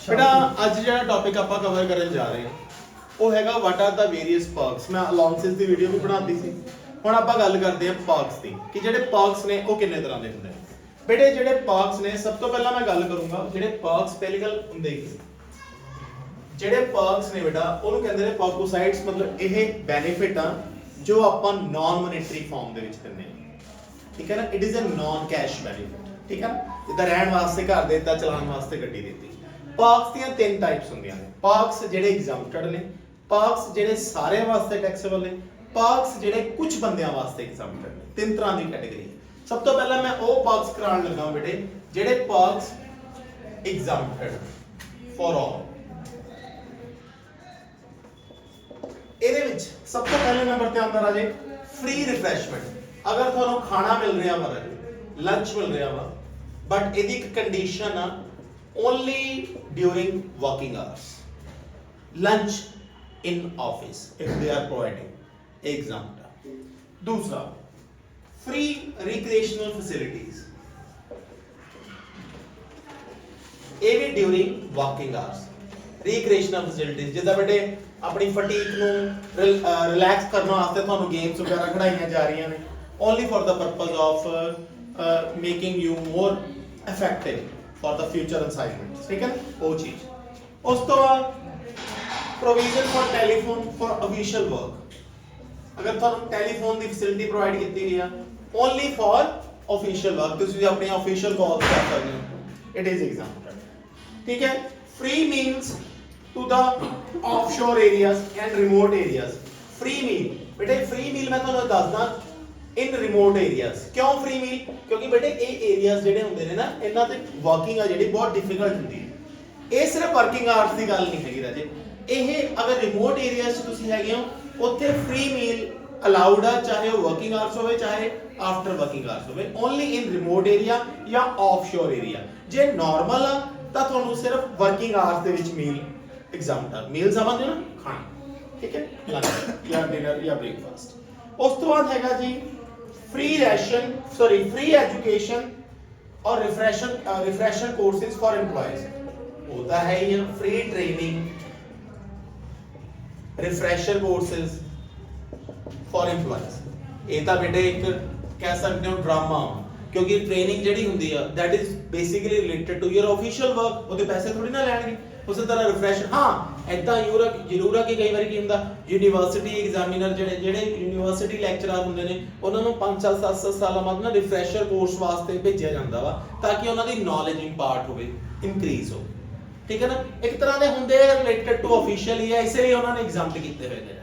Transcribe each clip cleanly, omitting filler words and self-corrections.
बेटा ਅੱਜ ਜਿਹੜਾ ਟੌਪਿਕ ਆਪਾਂ ਕਵਰ ਕਰਨ ਜਾ ਰਹੇ ਹਾਂ ਉਹ ਹੈਗਾ ਵਾਟ ਆਰ ਦਾ ਵੇਰੀਅਸ ਪਰਕਸ। ਮੈਂ ਅਲਾਉਂਸਸ ਦੀ ਵੀਡੀਓ ਵੀ ਬਣਾਤੀ ਸੀ। ਹੁਣ ਆਪਾਂ ਗੱਲ ਕਰਦੇ ਹਾਂ ਪਰਕਸ ਦੀ ਕਿ ਜਿਹੜੇ ਪਰਕਸ ਨੇ ਉਹ ਕਿੰਨੇ ਤਰ੍ਹਾਂ ਦੇ ਹੁੰਦੇ ਨੇ। ਬੇਟੇ ਜਿਹੜੇ ਪਰਕਸ ਨੇ ਸਭ ਤੋਂ ਪਹਿਲਾਂ ਮੈਂ ਗੱਲ ਕਰੂੰਗਾ ਜਿਹੜੇ ਪਰਕਸ ਪਹਿਲੀ ਗੱਲ ਹੁੰਦੇ ਕੀ ਜਿਹੜੇ ਪਰਕਸ ਨੇ ਬੇਟਾ ਉਹਨੂੰ ਕਹਿੰਦੇ ਨੇ ਪਰਕੋਸਾਈਡਸ। ਮਤਲਬ ਇਹ ਬੈਨੀਫਿਟ ਆ ਜੋ ਆਪਾਂ ਨਾਨ ਮੋਨੇਟਰੀ ਫਾਰਮ ਦੇ ਵਿੱਚ ਦਿੰਦੇ ਹਾਂ, ਠੀਕ ਹੈ ਨਾ। It is a non cash benefit, ਠੀਕ ਹੈ ਨਾ। ਜਿੱਦਾਂ ਰਹਿਣ ਵਾਸਤੇ ਘਰ ਦੇ ਦਿੱਤਾ, ਚਲਾਉਣ ਵਾਸਤੇ ਗੱਡੀ ਦਿੱਤੀ। ਪਰਕਸ ਦੀਆਂ ਤਿੰਨ ਟਾਈਪਸ ਹੁੰਦੀਆਂ ਨੇ। ਪਰਕਸ ਜਿਹੜੇ ਐਗਜ਼ੈਂਪਟਡ ਨੇ, ਪਰਕਸ ਜਿਹੜੇ ਸਾਰਿਆਂ ਵਾਸਤੇ ਟੈਕਸੇਬਲ ਨੇ, ਪਰਕਸ ਜਿਹੜੇ ਕੁਝ ਬੰਦਿਆਂ ਵਾਸਤੇ ਐਗਜ਼ੈਂਪਟਡ ਨੇ। ਤਿੰਨ ਤਰ੍ਹਾਂ ਦੀ ਕੈਟਾਗਰੀ। ਸਭ ਤੋਂ ਪਹਿਲਾਂ ਮੈਂ ਉਹ ਪਰਕਸ ਕਰਾਉਣ ਲੱਗਾ ਬੇਟੇ ਜਿਹੜੇ ਪਰਕਸ ਐਗਜ਼ੈਂਪਟਡ ਫॉर ਆਲ। ਇਹਦੇ ਵਿੱਚ ਸਭ ਤੋਂ ਪਹਿਲੇ ਨੰਬਰ ਤੇ ਆਉਂਦਾ ਰਾਜੇ ਫ੍ਰੀ ਰਿਫਰੈਸ਼ਮੈਂਟ। ਅਗਰ ਤੁਹਾਨੂੰ ਖਾਣਾ ਮਿਲ ਰਿਹਾ ਵਾ ਰਾਜੇ, ਲੰਚ ਮਿਲ ਰਿਹਾ ਵਾ, ਬਟ ਇਹਦੀ ਇੱਕ ਕੰਡੀਸ਼ਨ ਆ only during working hours, lunch in office if they are providing example। दूसरा free recreational facilities, ਇਹ ਵੀ during working hours। recreational facilities ਜਿੱਦਾਂ ਬੇਟੇ ਆਪਣੀ ਫਟੀਕ ਨੂੰ ਰਿਲੈਕਸ ਕਰਨ ਵਾਸਤੇ ਤੁਹਾਨੂੰ ਗੇਮਸ ਵਗੈਰਾ ਖਿਡਾਈਆਂ ਜਾ ਰਹੀਆਂ ਨੇ only for the purpose of making you more effective for the future assignments, ठीक है ना। वो चीज उस तो बाद provision for telephone for official work। अगर ਤੁਹਾਨੂੰ ਟੈਲੀਫੋਨ ਦੀ ਫੈਸਿਲਿਟੀ ਪ੍ਰੋਵਾਈਡ ਕੀਤੀ ਗਈ ਆ only for official work, ਤੁਸੀਂ ਆਪਣੇ official calls ਕਰ ਸਕਦੇ ਹੋ। it is exempted, ठीक है। free meals to the offshore areas and remote areas। free meal ਬੇਟੇ free meal ਮੈਂ ਤੁਹਾਨੂੰ ਦੱਸਦਾ in remote areas। ਕਿਉਂ free meal? ਕਿਉਂਕਿ ਬੇਟੇ ਇਹ areas ਜਿਹੜੇ ਹੁੰਦੇ ਨੇ ਨਾ ਇਹਨਾਂ ਤੇ ਵਰਕਿੰਗ ਆ ਜਿਹੜੀ ਬਹੁਤ ਡਿਫਿਕਲਟ ਹੁੰਦੀ ਹੈ। ਇਹ ਸਿਰਫ ਵਰਕਿੰਗ ਆਵਰਸ ਦੀ ਗੱਲ ਨਹੀਂ ਹੈਗੀ ਰਾਜੇ। ਇਹ ਅਗਰ ਰਿਮੋਟ ਏਰੀਆਜ਼ 'ਚ ਤੁਸੀਂ ਹੈਗੇ ਹੋ ਉੱਥੇ ਫ੍ਰੀ ਮੀਲ ਅਲਾਉਡ ਆ, ਚਾਹੇ ਉਹ ਵਰਕਿੰਗ ਆਵਰਸ ਹੋਵੇ ਚਾਹੇ ਆਫਟਰ ਵਰਕਿੰਗ ਆਵਰਸ ਹੋਵੇ। ਓਨਲੀ ਇਨ ਰਿਮੋਟ ਏਰੀਆ ਜਾਂ ਆਫਸ਼ੋਰ ਏਰੀਆ। ਜੇ ਨਾਰਮਲ ਆ ਤਾਂ ਤੁਹਾਨੂੰ ਸਿਰਫ ਵਰਕਿੰਗ ਆਵਰਸ ਦੇ ਵਿੱਚ ਮੀਲ ਐਗਜ਼ਾਮਪਟ ਆ। ਮੀਲ ਸਮਝਦੇ ਹੋ ਨਾ, ਖਾਣਾ, ਠੀਕ ਹੈ, ਲੰਚ ਜਾਂ ਡਿਨਰ ਜਾਂ ਬ੍ਰੇਕਫਾਸਟ। ਉਸ ਤੋਂ ਬਾਅਦ ਹੈਗਾ ਜੀ free ration, sorry, free education or refresher courses for employees। होता है ये free training, refresher courses for employees। ਇਹ ਤਾਂ ਬੇਟੇ ਇੱਕ ਕਹਿ ਸਕਦੇ ਹੋ ਡਰਾਮਾ, ਕਿਉਂਕਿ ਟ੍ਰੇਨਿੰਗ ਜਿਹੜੀ ਹੁੰਦੀ ਆ that is basically related to your official work। ਉਹਦੇ ਪੈਸੇ ਥੋੜੀ ਨਾ ਲੈਣਗੇ। ਉਸੇ ਤਰ੍ਹਾਂ ਰਿਫਰੈਸ਼ ਹਾਂ ਇਦਾਂ ਜ਼ਰੂਰ ਆ ਕਿ ਕਈ ਵਾਰੀ ਕੀ ਹੁੰਦਾ ਯੂਨੀਵਰਸਿਟੀ ਐਗਜ਼ਾਮੀਨਰ ਜਿਹੜੇ ਯੂਨੀਵਰਸਿਟੀ ਲੈਕਚਰਰ ਹੁੰਦੇ ਨੇ ਉਹਨਾਂ ਨੂੰ 5 ਸਾਲ 7 ਸਾਲਾਂ ਬਾਅਦ ਨਾ ਰਿਫਰੈਸ਼ਰ ਕੋਰਸ ਵਾਸਤੇ ਭੇਜਿਆ ਜਾਂਦਾ ਵਾ ਤਾਂ ਕਿ ਉਹਨਾਂ ਦੀ ਨੌਲੇਜ ਇੰਪਾਰਟ ਹੋਵੇ, ਇਨਕਰੀਜ਼ ਹੋਵੇ, ਠੀਕ ਹੈ ਨਾ। ਇੱਕ ਤਰ੍ਹਾਂ ਦੇ ਹੁੰਦੇ ਆ ਰਿਲੇਟਡ ਟੂ ਅਫੀਸ਼ੀਅਲ ਹੀ ਆ, ਇਸ ਲਈ ਉਹਨਾਂ ਨੇ ਐਗਜ਼ਾਮਟ ਕੀਤੇ ਹੋਏ ਨੇ,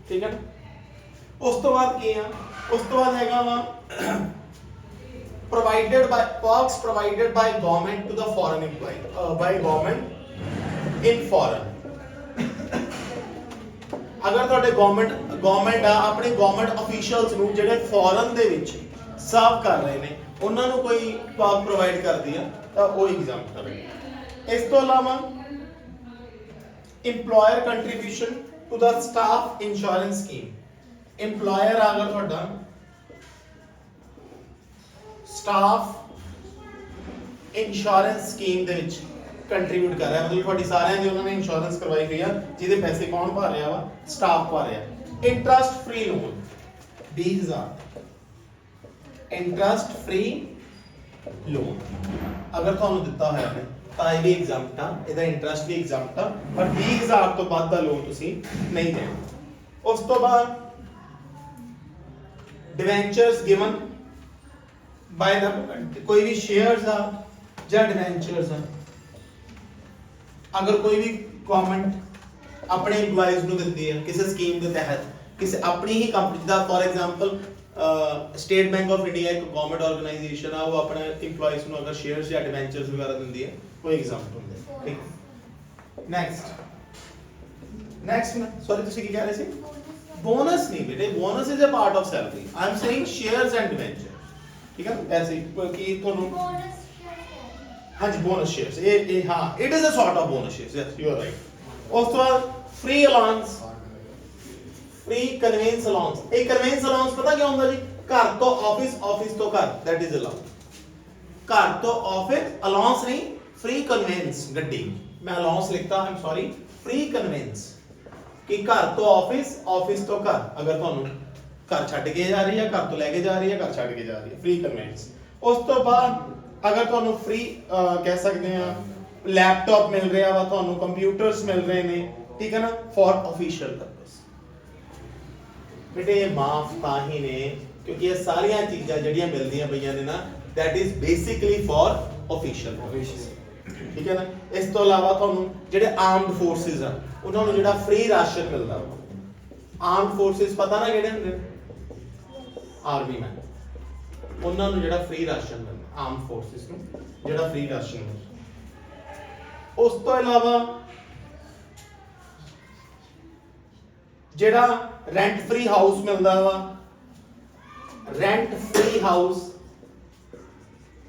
ਠੀਕ ਹੈ ਨਾ। ਉਸ ਤੋਂ ਬਾਅਦ ਕੀ ਆ, ਉਸ ਤੋਂ ਬਾਅਦ ਹੈਗਾ ਵਾ provided by perks provided by government to the foreign employee, by government in foreign। ਅਗਰ ਤੁਹਾਡੇ ਗਵਰਨਮੈਂਟ ਆ ਆਪਣੇ ਗਵਰਨਮੈਂਟ ਅਫੀਸ਼ੀਅਲਸ ਨੂੰ ਜਿਹੜੇ ਫੋਰਨ ਦੇ ਵਿੱਚ ਸਰਵ ਕਰ ਰਹੇ ਨੇ ਉਹਨਾਂ ਨੂੰ ਕੋਈ ਪਰਕ ਪ੍ਰੋਵਾਈਡ ਕਰਦੀ ਆ ਤਾਂ ਉਹ ਐਗਜ਼ਾਮਪਲ ਹੈ। ਇਸ ਤੋਂ ਇਲਾਵਾ employer contribution to the staff insurance scheme। employer ਅਗਰ ਤੁਹਾਡਾ ਸਟਾਫ ਇੰਸ਼ੋਰੈਂਸ ਸਕੀਮ ਦੇ ਵਿੱਚ ਕੰਟਰੀਬਿਊਟ ਕਰ ਰਿਹਾ, ਮਤਲਬ ਤੁਹਾਡੀ ਸਾਰਿਆਂ ਦੀ ਉਹਨਾਂ ਨੇ ਇੰਸ਼ੋਰੈਂਸ ਕਰਵਾਈ ਹੋਈ ਆ ਜਿਹਦੇ ਪੈਸੇ ਕੌਣ ਭਰ ਰਿਹਾ ਵਾ, ਸਟਾਫ ਭਰ ਰਿਹਾ। Interest free loan 20000 interest free loan ਅਗਰ ਤੁਹਾਨੂੰ ਦਿੱਤਾ ਹੋਇਆ ਹੈ ਤਾਂ ਇਹ ਵੀ ਐਗਜ਼ਾਮਪਟ ਆ, ਇਹਦਾ ਇੰਟਰਸਟ ਵੀ ਐਗਜ਼ਾਮਪਟ ਆ, ਪਰ 20000 ਤੋਂ ਵੱਧ ਦਾ ਲੋਨ ਤੁਸੀਂ ਨਹੀਂ ਦੇਣਾ। ਉਸ ਤੋਂ ਬਾਅਦ ਡਿਵੈਂਚਰਸ ਗਿਵਨ by the कोई भी शेयर्स आ ਜਾਂ ਡਿਵੈਂਚਰਸ ਆ ਅਗਰ ਕੋਈ ਵੀ ਗਵਰਨਮੈਂਟ ਆਪਣੇ EMPLOYEES ਨੂੰ ਦਿੰਦੀ ਹੈ ਕਿਸੇ ਸਕੀਮ ਦੇ ਤਹਿਤ ਕਿਸੇ ਆਪਣੀ ਹੀ ਕੰਪਨੀ ਦਾ, for example State Bank of India ਇੱਕ ਗਵਰਨਮੈਂਟ ਆਰਗੇਨਾਈਜੇਸ਼ਨ ਆ, ਉਹ ਆਪਣੇ EMPLOYEES ਨੂੰ ਅਗਰ ਸ਼ੇਅਰਸ ਜਾਂ ਡਿਵੈਂਚਰਸ ਵਗੈਰਾ ਦਿੰਦੀ ਹੈ ਕੋਈ ਐਗਜ਼ਾਮਪਲ ਹੁੰਦੇ, ਠੀਕ। ਨੈਕਸਟ ਸੌਰੀ ਤੁਸੀਂ ਕੀ ਕਹਿ ਰਹੇ ਸੀ? ਬੋਨਸ ਨਹੀਂ ਬੇਟੇ, bonus is a part of salary. I am saying shares and debenture, ठीक है। ऐसे कि ਤੁਹਾਨੂੰ ਹਾਂਜੀ ਬੋਨਸ ਸ਼ੇਅਰਸ ਇਹ ਹਾਂ it is a sort of bonus shares, yes you are right. ਉਸ ਤੋਂ ਬਾਅਦ free allowance, free conveyance allowance. ਇਹ ਕਨਵੀਨਸ ਅਲਾਉਂਸ ਪਤਾ ਕੀ ਹੁੰਦਾ ਜੀ? ਘਰ ਤੋਂ ਆਫਿਸ, ਆਫਿਸ ਤੋਂ ਘਰ, that is allowed। ਘਰ ਤੋਂ ਆਫਿਸ ਅਲਾਉਂਸ ਨਹੀਂ, फ्री कन्वेंस गड्डी मैं अलाउंस लिखता, I am sorry, free conveyance कि घर तो ऑफिस, ऑफिस तो घर, अगर ਤੁਹਾਨੂੰ घर ਛੱਡ ਕੇ ਜਾ ਰਹੀ ਹੈ, घर तो लेके जा रही है, घर ਛੱਡ ਕੇ ਜਾ ਰਹੀ ਹੈ, फ्री कन्वेंस। ਉਸ ਤੋਂ ਬਾਅਦ ਅਗਰ ਤੁਹਾਨੂੰ फ्री ਕਹਿ ਸਕਦੇ ਆ लैपटॉप मिल रहा वा, ਤੁਹਾਨੂੰ कंप्यूटर्स मिल रहे ने, ठीक है ना, फॉर ऑफिशियल पर्पस। बेटे ये माफ ਤਾਂ ਹੀ ਨੇ क्योंकि ये सारियां चीज़ां ਜਿਹੜੀਆਂ ਮਿਲਦੀਆਂ ਪਈਆਂ ਨੇ ਨਾ, that is basically for official purposes, ठीक है ना। ਇਸ ਤੋਂ ਇਲਾਵਾ ਤੁਹਾਨੂੰ ਜਿਹੜੇ ਆਰਮਡ ਫੋਰਸਿਸ ਆ ਉਹਨਾਂ ਨੂੰ ਜਿਹੜਾ ਫ੍ਰੀ ਰਾਸ਼ਨ ਮਿਲਦਾ ਵਾ, ਆਰਮਡ ਫੋਰਸਿਸ ਪਤਾ ਨਾ ਕਿਹੜੇ ਹੁੰਦੇ, ਆਰਮੀ ਮੈਨ, ਉਹਨਾਂ ਨੂੰ ਜਿਹੜਾ ਫ੍ਰੀ ਰਾਸ਼ਨ ਮਿਲਦਾ, ਆਰਮਡ ਫੋਰਸਿਸ ਨੂੰ ਜਿਹੜਾ ਫ੍ਰੀ ਰਾਸ਼ਨ ਮਿਲਦਾ। ਉਸ ਤੋਂ ਇਲਾਵਾ ਜਿਹੜਾ ਰੈਂਟ ਫ੍ਰੀ ਹਾਊਸ ਮਿਲਦਾ ਵਾ, rent free house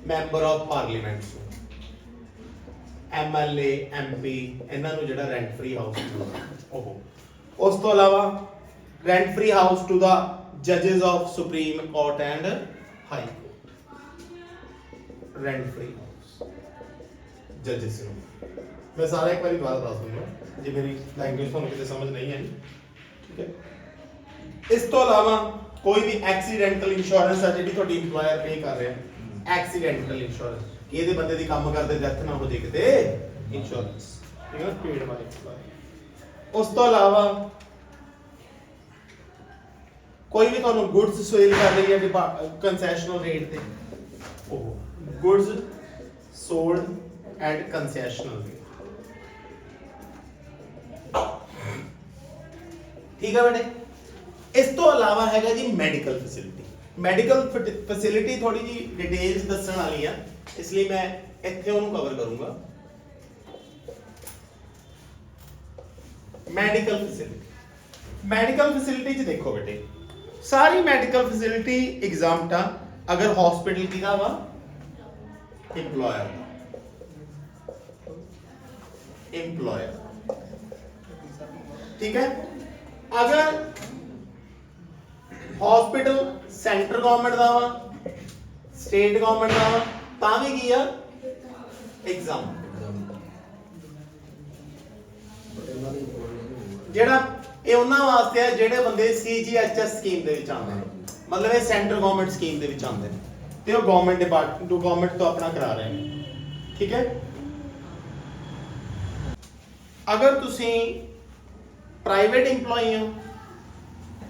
member of parliament, MLA, MP, ਇਹਨਾਂ ਨੂੰ ਜਿਹੜਾ ਰੈਂਟ ਫ੍ਰੀ ਹਾਊਸ ਮਿਲਦਾ ਉਹ। ਉਸ ਤੋਂ ਇਲਾਵਾ rent free house to the ਜੱਜਸ of supreme court and high court, rent free house ਜੱਜਸ ਨੂੰ। मैं सारा एक बार दोबारा दस दूंगा जी, मेरी लैंग्वेज ਤੁਹਾਨੂੰ ਕਿਤੇ ਸਮਝ ਨਹੀਂ ਆਈ, ਠੀਕ ਹੈ। ਇਸ ਤੋਂ ਇਲਾਵਾ ਕੋਈ ਵੀ ਐਕਸੀਡੈਂਟਲ ਇੰਸ਼ੋਰੈਂਸ ਹੈ ਜਿਹੜੀ ਤੁਹਾਡੀ EMPLOYER ਪੇ ਕਰ ਰਿਹਾ, ਐਕਸੀਡੈਂਟਲ ਇੰਸ਼ੋਰੈਂਸ ਕਿ ਇਹਦੇ ਬੰਦੇ ਦੀ ਕੰਮ ਕਰਦੇ ਡੈਥ ਨਾ ਹੋ ਜੇ ਕਿਤੇ, ਇੰਸ਼ੋਰੈਂਸ, ਠੀਕ ਹੈ, ਪੇਡ ਬਾਈ EMPLOYER। ਉਸ ਤੋਂ ਇਲਾਵਾ ਕੋਈ ਵੀ ਤੁਹਾਨੂੰ ਗੁੱਡਸ ਸੇਲ ਕਰ ਰਹੀ ਹੈ ਕੰਸੈਸ਼ਨਲ ਰੇਟ ਤੇ, ਉਹ ਗੁੱਡਸ ਸੋਲਡ ਐਟ ਕੰਸੈਸ਼ਨਲ ਰੇਟ, ठीक है बेटे। इस तो अलावा हैगा जी मेडिकल फैसिलिटी। मेडिकल फैसिलिटी थोड़ी जी डिटेल्स दसण वाली है, इसलिए मैं इत्थे ओनू कवर करूंगा। मेडिकल फैसिलिटी, मेडिकल फैसिलिटी च देखो बेटे, सारी मेडिकल फैसिलिटी एग्जाम्प्ट आ अगर हॉस्पिटल की वा एम्प्लॉयर, ठीक है। अगर हॉस्पिटल सेंट्रल गवर्नमेंट दा वा, स्टेट गवर्नमेंट दा वा, तां भी की आ एग्जाम, जेड़ा ये उन्हां वास्ते है जेड़े बंदे CGHS स्कीम दे विच आंदे ने, मतलब ये सेंट्रल गवर्नमेंट स्कीम दे विच आंदे ने ते वो गवर्नमेंट डिपार्टमेंट टू गवर्नमेंट तो अपना करा रहे हैं, ठीक है। अगर तुसी प्राइवेट इंप्लॉई हो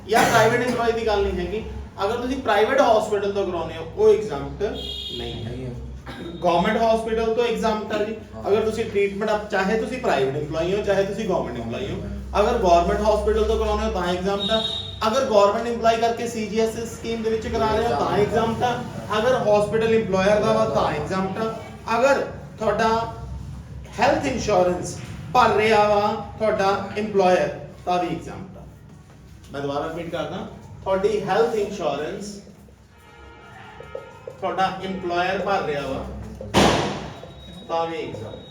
या प्राइवेट इंप्लॉई की गल नहीं हैगी, अगर तुसी प्राइवेट हॉस्पिटल तो कराने हो वो एग्जाम्प्ट नहीं है, गवर्नमेंट हॉस्पिटल तो एग्जाम्प्ट है जी। अगर तुसी ट्रीटमेंट आप चाहे तुसी प्राइवेट इंप्लॉई हो चाहे तुसी गवर्नमेंट इंप्लॉई हो, अगर गवर्नमेंट हॉस्पिटल तो कराने हो तां एग्जाम्प्ट है, अगर गवर्नमेंट इंप्लॉई करके CGHS स्कीम दे विच करा रहे हो तां एग्जाम्प्ट है, अगर हॉस्पिटल इंप्लॉयर दा वा तां एग्जाम्प्ट है, अगर ਤੁਹਾਡਾ हेल्थ इंश्योरेंस भर रहा वा ਤੁਹਾਡਾ इंप्लॉयर ਤਾਂ ਵੀ एग्जाम्प्ट है। मैं दोबारा रिपीट करदा, ਤੁਹਾਡੀ हेल्थ इंश्योरेंस ਤੁਹਾਡਾ इंप्लॉयर भर रहा वा ਤਾਂ ਵੀ एग्जाम्प्ट,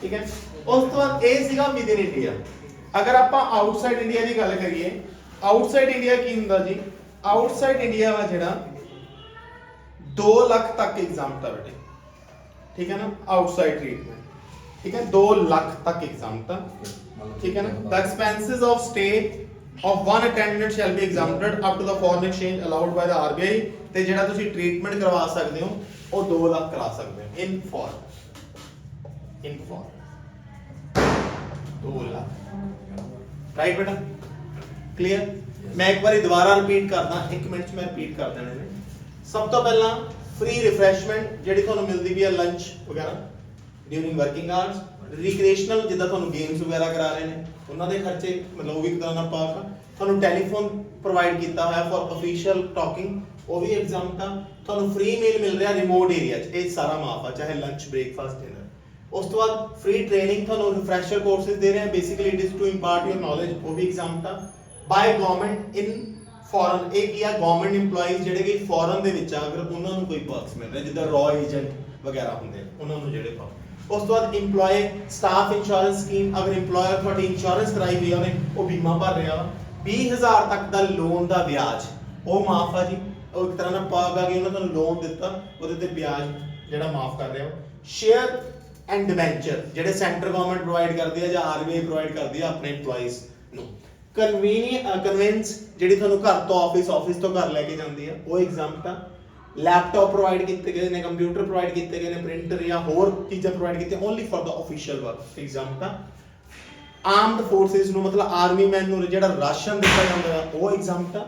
ठीक है। ਉਸ ਤੋਂ ਬਾਅਦ ਇਹ ਸੀਗਾ ਵਿਦ ਇਨ ਇੰਡੀਆ। अगर ਆਪਾਂ ਆਊਟਸਾਈਡ ਇੰਡੀਆ ਦੀ ਗੱਲ ਕਰੀਏ, ਆਊਟਸਾਈਡ ਇੰਡੀਆ ਕੀ ਹੁੰਦਾ ਜੀ, ਆਊਟਸਾਈਡ ਇੰਡੀਆ ਵਾ ਜਿਹੜਾ 2 ਲੱਖ ਤੱਕ एग्जाम्प्ट ਹੈ ਬੇਟੇ, ठीक है ना, आउटसाइड ट्रीटमेंट, ठीक है, 2 लाख तक एग्जाम्प्ट, ठीक है ना। The expenses of stay of one attendant shall be exempted up to the foreign exchange allowed by the RBI, ਤੇ ਜਿਹੜਾ ਤੁਸੀਂ ਟ੍ਰੀਟਮੈਂਟ ਕਰਵਾ ਸਕਦੇ ਹੋ ਉਹ 2 ਲੱਖ ਕਰਾ ਸਕਦੇ ਹੋ ਇਨ ਫॉर 2 ਲੱਖ, ਰਾਈਟ ਬੇਟਾ, ਕਲੀਅਰ। ਮੈਂ ਇੱਕ ਵਾਰੀ ਦੁਬਾਰਾ ਰਿਪੀਟ ਕਰਦਾ, 1 ਮਿੰਟ ਚ ਮੈਂ ਰਿਪੀਟ ਕਰ ਦੇਣੇ ਨੇ। ਸਭ ਤੋਂ ਪਹਿਲਾਂ फ्री रिफ्रेशमेंट ਜਿਹੜੀ ਤੁਹਾਨੂੰ ਮਿਲਦੀ ਵੀ ਹੈ, ਲੰਚ ਵਗੈਰਾ ਡਿਊਰਿੰਗ ਵਰਕਿੰਗ ਆਵਰਸ, ਰਿਕ੍ਰੀਏਸ਼ਨਲ ਜਿੱਦਾਂ ਤੁਹਾਨੂੰ ਗੇਮਸ ਵਗੈਰਾ ਕਰਾ ਰਹੇ ਨੇ ਉਹਨਾਂ ਦੇ ਖਰਚੇ, ਮਤਲਬ ਉਹ ਵੀ ਇੱਕ ਤਰ੍ਹਾਂ ਦਾ ਪਾਕ ਆ। ਤੁਹਾਨੂੰ ਟੈਲੀਫੋਨ ਪ੍ਰੋਵਾਈਡ ਕੀਤਾ ਹੋਇਆ ਫॉर ਅਫੀਸ਼ੀਅਲ ਟਾਕਿੰਗ, ਉਹ ਵੀ ਐਗਜ਼ਾਮਪਟ ਆ। ਤੁਹਾਨੂੰ ਫ੍ਰੀ ਮੇਲ ਮਿਲ ਰਿਹਾ ਰਿਮੋਟ ਏਰੀਆ 'ਚ, ਇਹ ਸਾਰਾ ਮਾਫ ਆ, ਚਾਹੇ ਲੰਚ, ਬ੍ਰੇਕਫਾਸਟ, ਡਿਨਰ। ਉਸ ਤੋਂ ਬਾਅਦ ਫ੍ਰੀ ਟ੍ਰੇਨਿੰਗ ਤੁਹਾਨੂੰ ਰਿਫਰੈਸ਼ਰ ਕੋਰਸਿਸ ਦੇ ਰਹੇ ਆ, basically it is to impart your knowledge, ਉਹ ਵੀ ਐਗਜ਼ਾਮਪਟ ਆ। ਬਾਈ ਗਵਰਨਮੈਂਟ ਇਨ ਫੋਰਨ, ਇਹ ਕੀ ਆ, ਗਵਰਨਮੈਂਟ EMPLOYEES ਜਿਹੜੇ ਕਿ ਫੋਰਨ ਦੇ ਵਿੱਚ ਆ, ਅਗਰ ਉਹਨਾਂ ਨੂੰ ਕੋਈ ਪਰਕਸ ਮਿਲ ਰਿਹਾ ਜਿੱਦਾਂ ਰॉ ਏਜੰਟ ਵਗੈਰਾ ਹੁੰਦੇ ਉਹਨਾਂ ਨੂੰ ਜਿਹੜੇ ਪਰਕ। ਉਸ ਤੋਂ ਬਾਅਦ EMPLOYE ਸਟਾਫ ਇੰਸ਼ੋਰੈਂਸ ਸਕੀਮ, ਅਗਰ EMPLOYER ਤੁਹਾਡੀ ਇੰਸ਼ੋਰੈਂਸ ਕਰਾਈ ਹੋਈ ਉਹਨੇ ਉਹ ਬੀਮਾ ਭਰ ਰਿਹਾ ਵਾ। 20,000 ਤੱਕ ਦਾ ਲੋਨ ਦਾ ਵਿਆਜ ਉਹ ਮਾਫ ਆ ਜੀ, ਉਹ ਇੱਕ ਤਰ੍ਹਾਂ ਦਾ ਪਾਗ ਆ ਕਿ ਉਹਨਾਂ ਤੁਹਾਨੂੰ ਲੋਨ ਦਿੱਤਾ ਉਹਦੇ ਤੇ ਵਿਆਜ ਜਿਹੜਾ ਮਾਫ ਕਰ ਰਿਹਾ। ਸ਼ੇਅਰ ਐਂਡ ਡਿਬੈਂਚਰ ਜਿਹੜੇ ਸੈਂਟਰ ਗਵਰਨਮੈਂਟ ਪ੍ਰੋਵਾਈਡ ਕਰਦੀ ਹੈ ਜਾਂ ਆਰਬੀਆਈ ਪ੍ਰੋਵਾਈਡ ਕਰਦੀ ਹੈ ਆਪਣੇ EMPLOYEES ਨੂੰ। ਕਨਵੀਨਸ ਜਿਹੜੀ ਤੁਹਾਨੂੰ ਘਰ ਤੋਂ ਆਫਿਸ ਤੋਂ ਘਰ ਲੈ ਕੇ ਜਾਂਦੀ ਹੈ ਉਹ ਐਗਜ਼ਾਮਪਟ ਆ। ਲੈਪਟਾਪ ਪ੍ਰੋਵਾਈਡ ਕੀਤੇ ਗਏ ਨੇ, ਕੰਪਿਊਟਰ ਪ੍ਰੋਵਾਈਡ ਕੀਤੇ ਗਏ ਨੇ, ਪ੍ਰਿੰਟਰ ਜਾਂ ਹੋਰ ਚੀਜ਼ਾਂ ਪ੍ਰੋਵਾਈਡ ਕੀਤੀਆਂ only for the official work exempt ਆ। ਆਰਮਡ ਫੋਰਸਿਸ ਨੂੰ ਮਤਲਬ ਆਰਮੀ ਮੈਨ ਨੂੰ ਜਿਹੜਾ ਰਾਸ਼ਨ ਦਿੱਤਾ ਜਾਂਦਾ ਹੈ ਉਹ ਐਗਜ਼ਾਮਪਟ ਆ,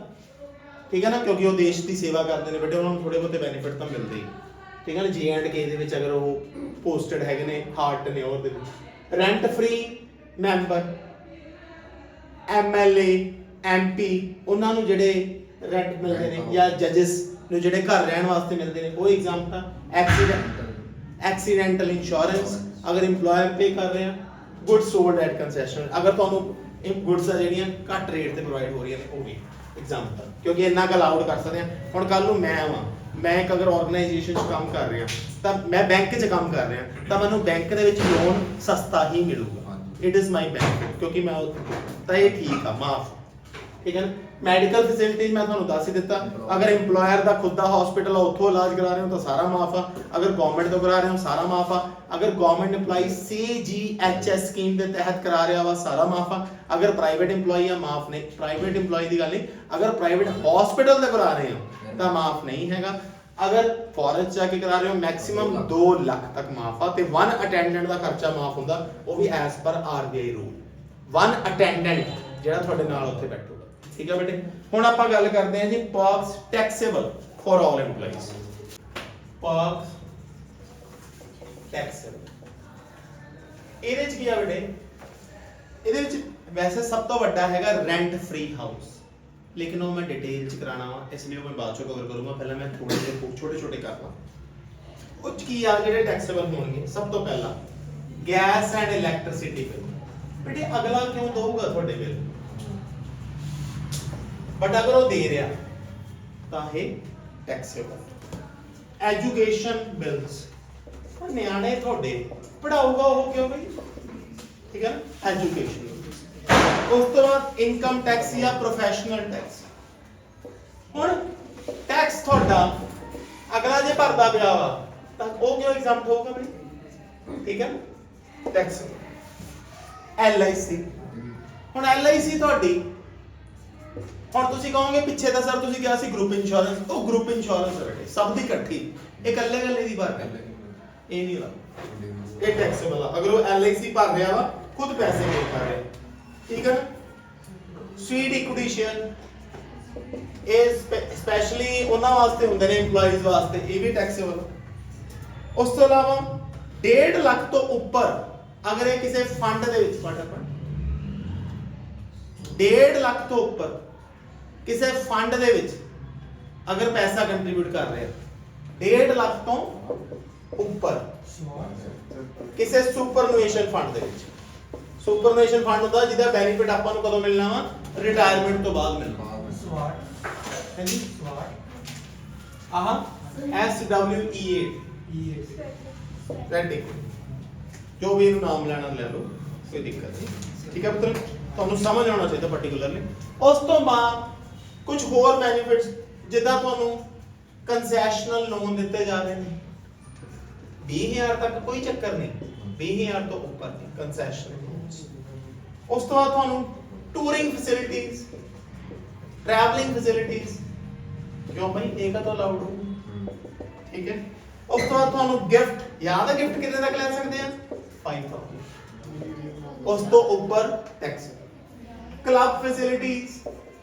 ਠੀਕ ਹੈ ਨਾ, ਕਿਉਂਕਿ ਉਹ ਦੇਸ਼ ਦੀ ਸੇਵਾ ਕਰਦੇ ਨੇ ਬੇਟੇ, ਉਹਨਾਂ ਨੂੰ ਥੋੜੇ ਬਹੁਤੇ ਬੈਨੀਫਿਟ ਤਾਂ ਮਿਲਦੇ ਹੀ, ਠੀਕ ਹੈ ਨਾ। J&K ਦੇ ਵਿੱਚ ਅਗਰ ਉਹ ਪੋਸਟਡ ਹੈਗੇ ਨੇ, ਹਾਰਟ ਨੇ ਉਹਦੇ ਵਿੱਚ। Rent free member, MLA MP ਉਹਨਾਂ ਨੂੰ ਜਿਹੜੇ ਰੈਂਟ ਮਿਲਦੇ ਨੇ, ਜਾਂ ਜੱਜਸ ਨੂੰ ਜਿਹੜੇ ਘਰ ਰਹਿਣ ਵਾਸਤੇ ਮਿਲਦੇ ਨੇ ਉਹ ਐਗਜ਼ਾਮਪਟ ਆ। ਐਕਸੀਡੈਂਟਲ ਇੰਸ਼ੋਰੈਂਸ ਅਗਰ EMPLOYER ਪੇ ਕਰ ਰਹੇ ਆ। ਗੁੱਡ ਸੋਲਡ ਐਟ ਕੰਸੈਸ਼ਨ ਅਗਰ ਤੁਹਾਨੂੰ ਗੁੱਡਸ ਆ ਜਿਹੜੀਆਂ ਘੱਟ ਰੇਟ ਤੇ ਪ੍ਰੋਵਾਈਡ ਹੋ ਰਹੀਆਂ ਨੇ ਉਹ ਵੀ ਐਗਜ਼ਾਮਪਲ, ਕਿਉਂਕਿ ਇੰਨਾ ਕੁ ਅਲਾਉਡ ਕਰ ਸਕਦੇ ਆ। ਹੁਣ ਕੱਲ ਨੂੰ ਮੈਂ ਇੱਕ ਅਗਰ ਆਰਗੇਨਾਈਜੇਸ਼ਨ 'ਚ ਕੰਮ ਕਰ ਰਿਹਾ ਤਾਂ ਮੈਂ ਬੈਂਕ 'ਚ ਕੰਮ ਕਰ ਰਿਹਾ ਤਾਂ ਮੈਨੂੰ ਬੈਂਕ ਦੇ ਵਿੱਚ ਲੋਨ ਸਸਤਾ ਹੀ ਮਿਲੂਗਾ। ਇਟ ਇਜ਼ ਮਾਈ ਬੈਨੀਫਿਟ, ਕਿਉਂਕਿ ਮੈਂ ਤਾਂ ਇਹ ਠੀਕ ਆ, ਮਾਫ, ਠੀਕ ਹੈ ਨਾ। ਮੈਡੀਕਲ ਫੈਸਿਲਿਟੀਜ਼ ਮੈਂ ਤੁਹਾਨੂੰ ਦੱਸ ਹੀ ਦਿੱਤਾ। ਅਗਰ EMPLOYER ਦਾ ਖੁਦ ਦਾ ਹਸਪੀਟਲ ਆ ਉੱਥੋਂ ਇਲਾਜ ਕਰਾ ਰਹੇ ਹੋ ਤਾਂ ਸਾਰਾ ਮਾਫ ਆ। ਅਗਰ ਗਵਰਨਮੈਂਟ ਤੋਂ ਕਰਾ ਰਹੇ ਹੋ ਸਾਰਾ ਮਾਫ ਆ। ਅਗਰ ਗਵਰਨਮੈਂਟ EMPLOYEE CGHS ਸਕੀਮ ਦੇ ਤਹਿਤ ਕਰਾ ਰਿਹਾ ਵਾ ਸਾਰਾ ਮਾਫ ਆ। ਅਗਰ ਪ੍ਰਾਈਵੇਟ EMPLOYEE ਆ ਮਾਫ ਨੇ। ਪ੍ਰਾਈਵੇਟ EMPLOYEE ਦੀ ਗੱਲ ਨਹੀਂ, ਅਗਰ ਪ੍ਰਾਈਵੇਟ ਹਸਪੀਟਲ ਤੇ ਕਰਾ ਰਹੇ ਹੋ ਤਾਂ ਮਾਫ ਨਹੀਂ ਹੈਗਾ। ਅਗਰ ਫੋਰਨ ਜਾ ਕੇ ਕਰਾ ਰਹੇ ਹੋ ਮੈਕਸਿਮਮ 2 ਲੱਖ ਤੱਕ ਮਾਫ ਆ ਤੇ 1 ਅਟੈਂਡੈਂਟ ਦਾ ਖਰਚਾ ਮਾਫ ਹੁੰਦਾ, ਉਹ ਵੀ as per RBI rule. 1 attendant ਜਿਹੜਾ ਤੁਹਾਡੇ ਨਾਲ ਉੱਥੇ ਬੈਠੂਗਾ, ਠੀਕ ਹੈ ਬੇਟੇ। ਹੁਣ ਆਪਾਂ ਗੱਲ ਕਰਦੇ ਹਾਂ ਜੀ perks taxable for all employees। perks taxable ਇਹਦੇ ਚ ਕੀ ਆ ਬੇਟੇ, ਇਹਦੇ ਵਿੱਚ ਵੈਸੇ ਸਭ ਤੋਂ ਵੱਡਾ ਹੈਗਾ ਰੈਂਟ ਫ੍ਰੀ ਹਾਊਸ, ਲੇਕਿਨ ਉਹ ਮੈਂ ਡਿਟੇਲ ਚ ਕਰਾਣਾ ਵਾ, ਇਸ ਲਈ ਉਹ ਮੈਂ ਬਾਅਦ ਚੋਂ ਕਵਰ ਕਰੂੰਗਾ। ਪਹਿਲਾਂ ਮੈਂ ਥੋੜੇ ਜਿਹੇ ਛੋਟੇ ਕਰ ਲਾਂ। ਉਹ ਚ ਕੀ ਆ ਜਿਹੜੇ ਟੈਕਸੇਬਲ ਹੋਣਗੇ। ਸਭ ਤੋਂ ਪਹਿਲਾਂ ਗੈਸ ਐਂਡ ਇਲੈਕਟ੍ਰਿਸਿਟੀ ਬਿੱਲ। ਬੇਟੇ ਅਗਲਾ ਕਿਉਂ ਦਊਗਾ ਤੁਹਾਡੇ ਬਿੱਲ, ਬਟ ਅਗਰ ਉਹ ਦੇ ਰਿਹਾ ਤਾਂ ਇਹ ਟੈਕਸੇਬਲ। ਐਜੂਕੇਸ਼ਨ ਬਿਲਸ, ਨਿਆਣੇ ਤੁਹਾਡੇ ਪੜਾਊਗਾ ਉਹ ਕਿਉਂ ਬਈ, ਠੀਕ ਹੈ ਨਾ, ਐਜੂਕੇਸ਼ਨ। ਉਸ ਤੋਂ ਬਾਅਦ ਇਨਕਮ ਟੈਕਸ ਜਾਂ ਪ੍ਰੋਫੈਸ਼ਨਲ ਟੈਕਸ। ਹੁਣ ਟੈਕਸ ਤੁਹਾਡਾ ਅਗਲਾ ਜੇ ਭਰਦਾ ਪਿਆ ਵਾ ਤਾਂ ਉਹ ਕਿਉਂ ਐਗਜ਼ਾਮਪਟ ਹੋਊਗਾ ਬਈ, ਠੀਕ ਹੈ। ਟੈਕਸ LIC, ਹੁਣ LIC ਤੁਹਾਡੀ, ਹੁਣ ਤੁਸੀਂ ਕਹੋਗੇ ਪਿੱਛੇ ਤਾਂ ਸਰ ਤੁਸੀਂ ਕਿਹਾ ਸੀ ਗਰੁੱਪ ਇੰਸ਼ੋਰੈਂਸ, ਉਹ ਗਰੁੱਪ ਇੰਸ਼ੋਰੈਂਸ ਹੈ ਬੇਟੇ ਸਭ ਦੀ ਇਕੱਠੀ, ਇਹ ਇਕੱਲੇ ਦੀ ਭਰ ਇਹ ਨਹੀਂ ਲਾ, ਇਹ ਟੈਕਸੇਬਲ ਆ। ਅਗਰ ਉਹ LIC ਭਰ ਰਿਹਾ ਵਾ ਖੁਦ ਪੈਸੇ ਪੇ ਕਰ ਰਿਹਾ, ਠੀਕ ਹੈ ਨਾ। ਸਵੀਟ ਇਕੁਇਟੀ ਸ਼ੇਅਰ ਇਹ ਸਪੈਸ਼ਲੀ ਉਹਨਾਂ ਵਾਸਤੇ ਹੁੰਦੇ ਨੇ, EMPLOYEES ਵਾਸਤੇ, ਇਹ ਵੀ ਟੈਕਸੇਬਲ। ਉਸ ਤੋਂ ਇਲਾਵਾ 1.5 ਲੱਖ ਤੋਂ ਉੱਪਰ ਅਗਰ ਇਹ ਕਿਸੇ ਫੰਡ ਦੇ ਵਿੱਚ 1.5 ਲੱਖ ਤੋਂ ਉੱਪਰ ਕਿਸੇ ਫੰਡ ਦੇ ਵਿੱਚ ਅਗਰ ਪੈਸਾ ਕੰਟਰੀਬਿਊਟ ਕਰ ਰਿਹਾ, 1.5 ਲੱਖ ਤੋਂ ਉੱਪਰ ਕਿਸੇ ਸੁਪਰਨੂਏਸ਼ਨ ਫੰਡ ਦੇ ਵਿੱਚ। ਸੁਪਰਨੂਏਸ਼ਨ ਫੰਡ ਹੁੰਦਾ ਜਿਹਦਾ ਬੈਨੀਫਿਟ ਆਪਾਂ ਨੂੰ ਕਦੋਂ ਮਿਲਣਾ ਵਾ, ਰਿਟਾਇਰਮੈਂਟ ਤੋਂ ਬਾਅਦ ਮਿਲਣਾ। ਹਾਂਜੀ ਆਹ SWEA ਰੈਂਟਿੰਗ, ਜੋ ਵੀ ਇਹਨੂੰ ਨਾਮ ਲੈਣਾ ਲੈ ਲਓ, ਕੋਈ ਦਿੱਕਤ ਨਹੀਂ, ਠੀਕ ਹੈ ਪੁੱਤਰ, ਤੁਹਾਨੂੰ ਸਮਝ ਆਉਣਾ ਚਾਹੀਦਾ ਪਾਰਟਿਕੂਲਰਲੀ। ਉਸ ਤੋਂ ਬਾਅਦ ਕੁਝ ਹੋਰ ਬੈਨੀਫਿਟਸ, ਜਿੱਦਾਂ ਤੁਹਾਨੂੰ ਕੰਸੈਸ਼ਨਲ ਲੋਨ ਦਿੱਤੇ ਜਾ ਰਹੇ ਨੇ 20,000 ਤੱਕ, ਕੋਈ ਚੱਕਰ ਨਹੀਂ, 20,000 ਤੋਂ ਉੱਪਰ ਦੀ ਕੰਸੈਸ਼ਨਲ ਲੋਨਸ। ਉਸ ਤੋਂ ਬਾਅਦ ਤੁਹਾਨੂੰ ਟੂਰਿੰਗ ਫੈਸਿਲਿਟੀਜ਼, ਟਰੈਵਲਿੰਗ ਫੈਸਿਲਿਟੀਜ਼, ਕਿਉਂ ਭਾਈ ਇਹ ਤਾਂ ਅਲਾਉਡ ਹੋ, ਠੀਕ ਹੈ। ਉਸ ਤੋਂ ਬਾਅਦ ਤੁਹਾਨੂੰ ਗਿਫਟ, ਯਾਦ ਹੈ ਗਿਫਟ ਕਿੰਨੇ ਤੱਕ ਲੈ ਸਕਦੇ ਆ, 5,000, ਉਸ ਤੋਂ ਉੱਪਰ tax. Club facilities,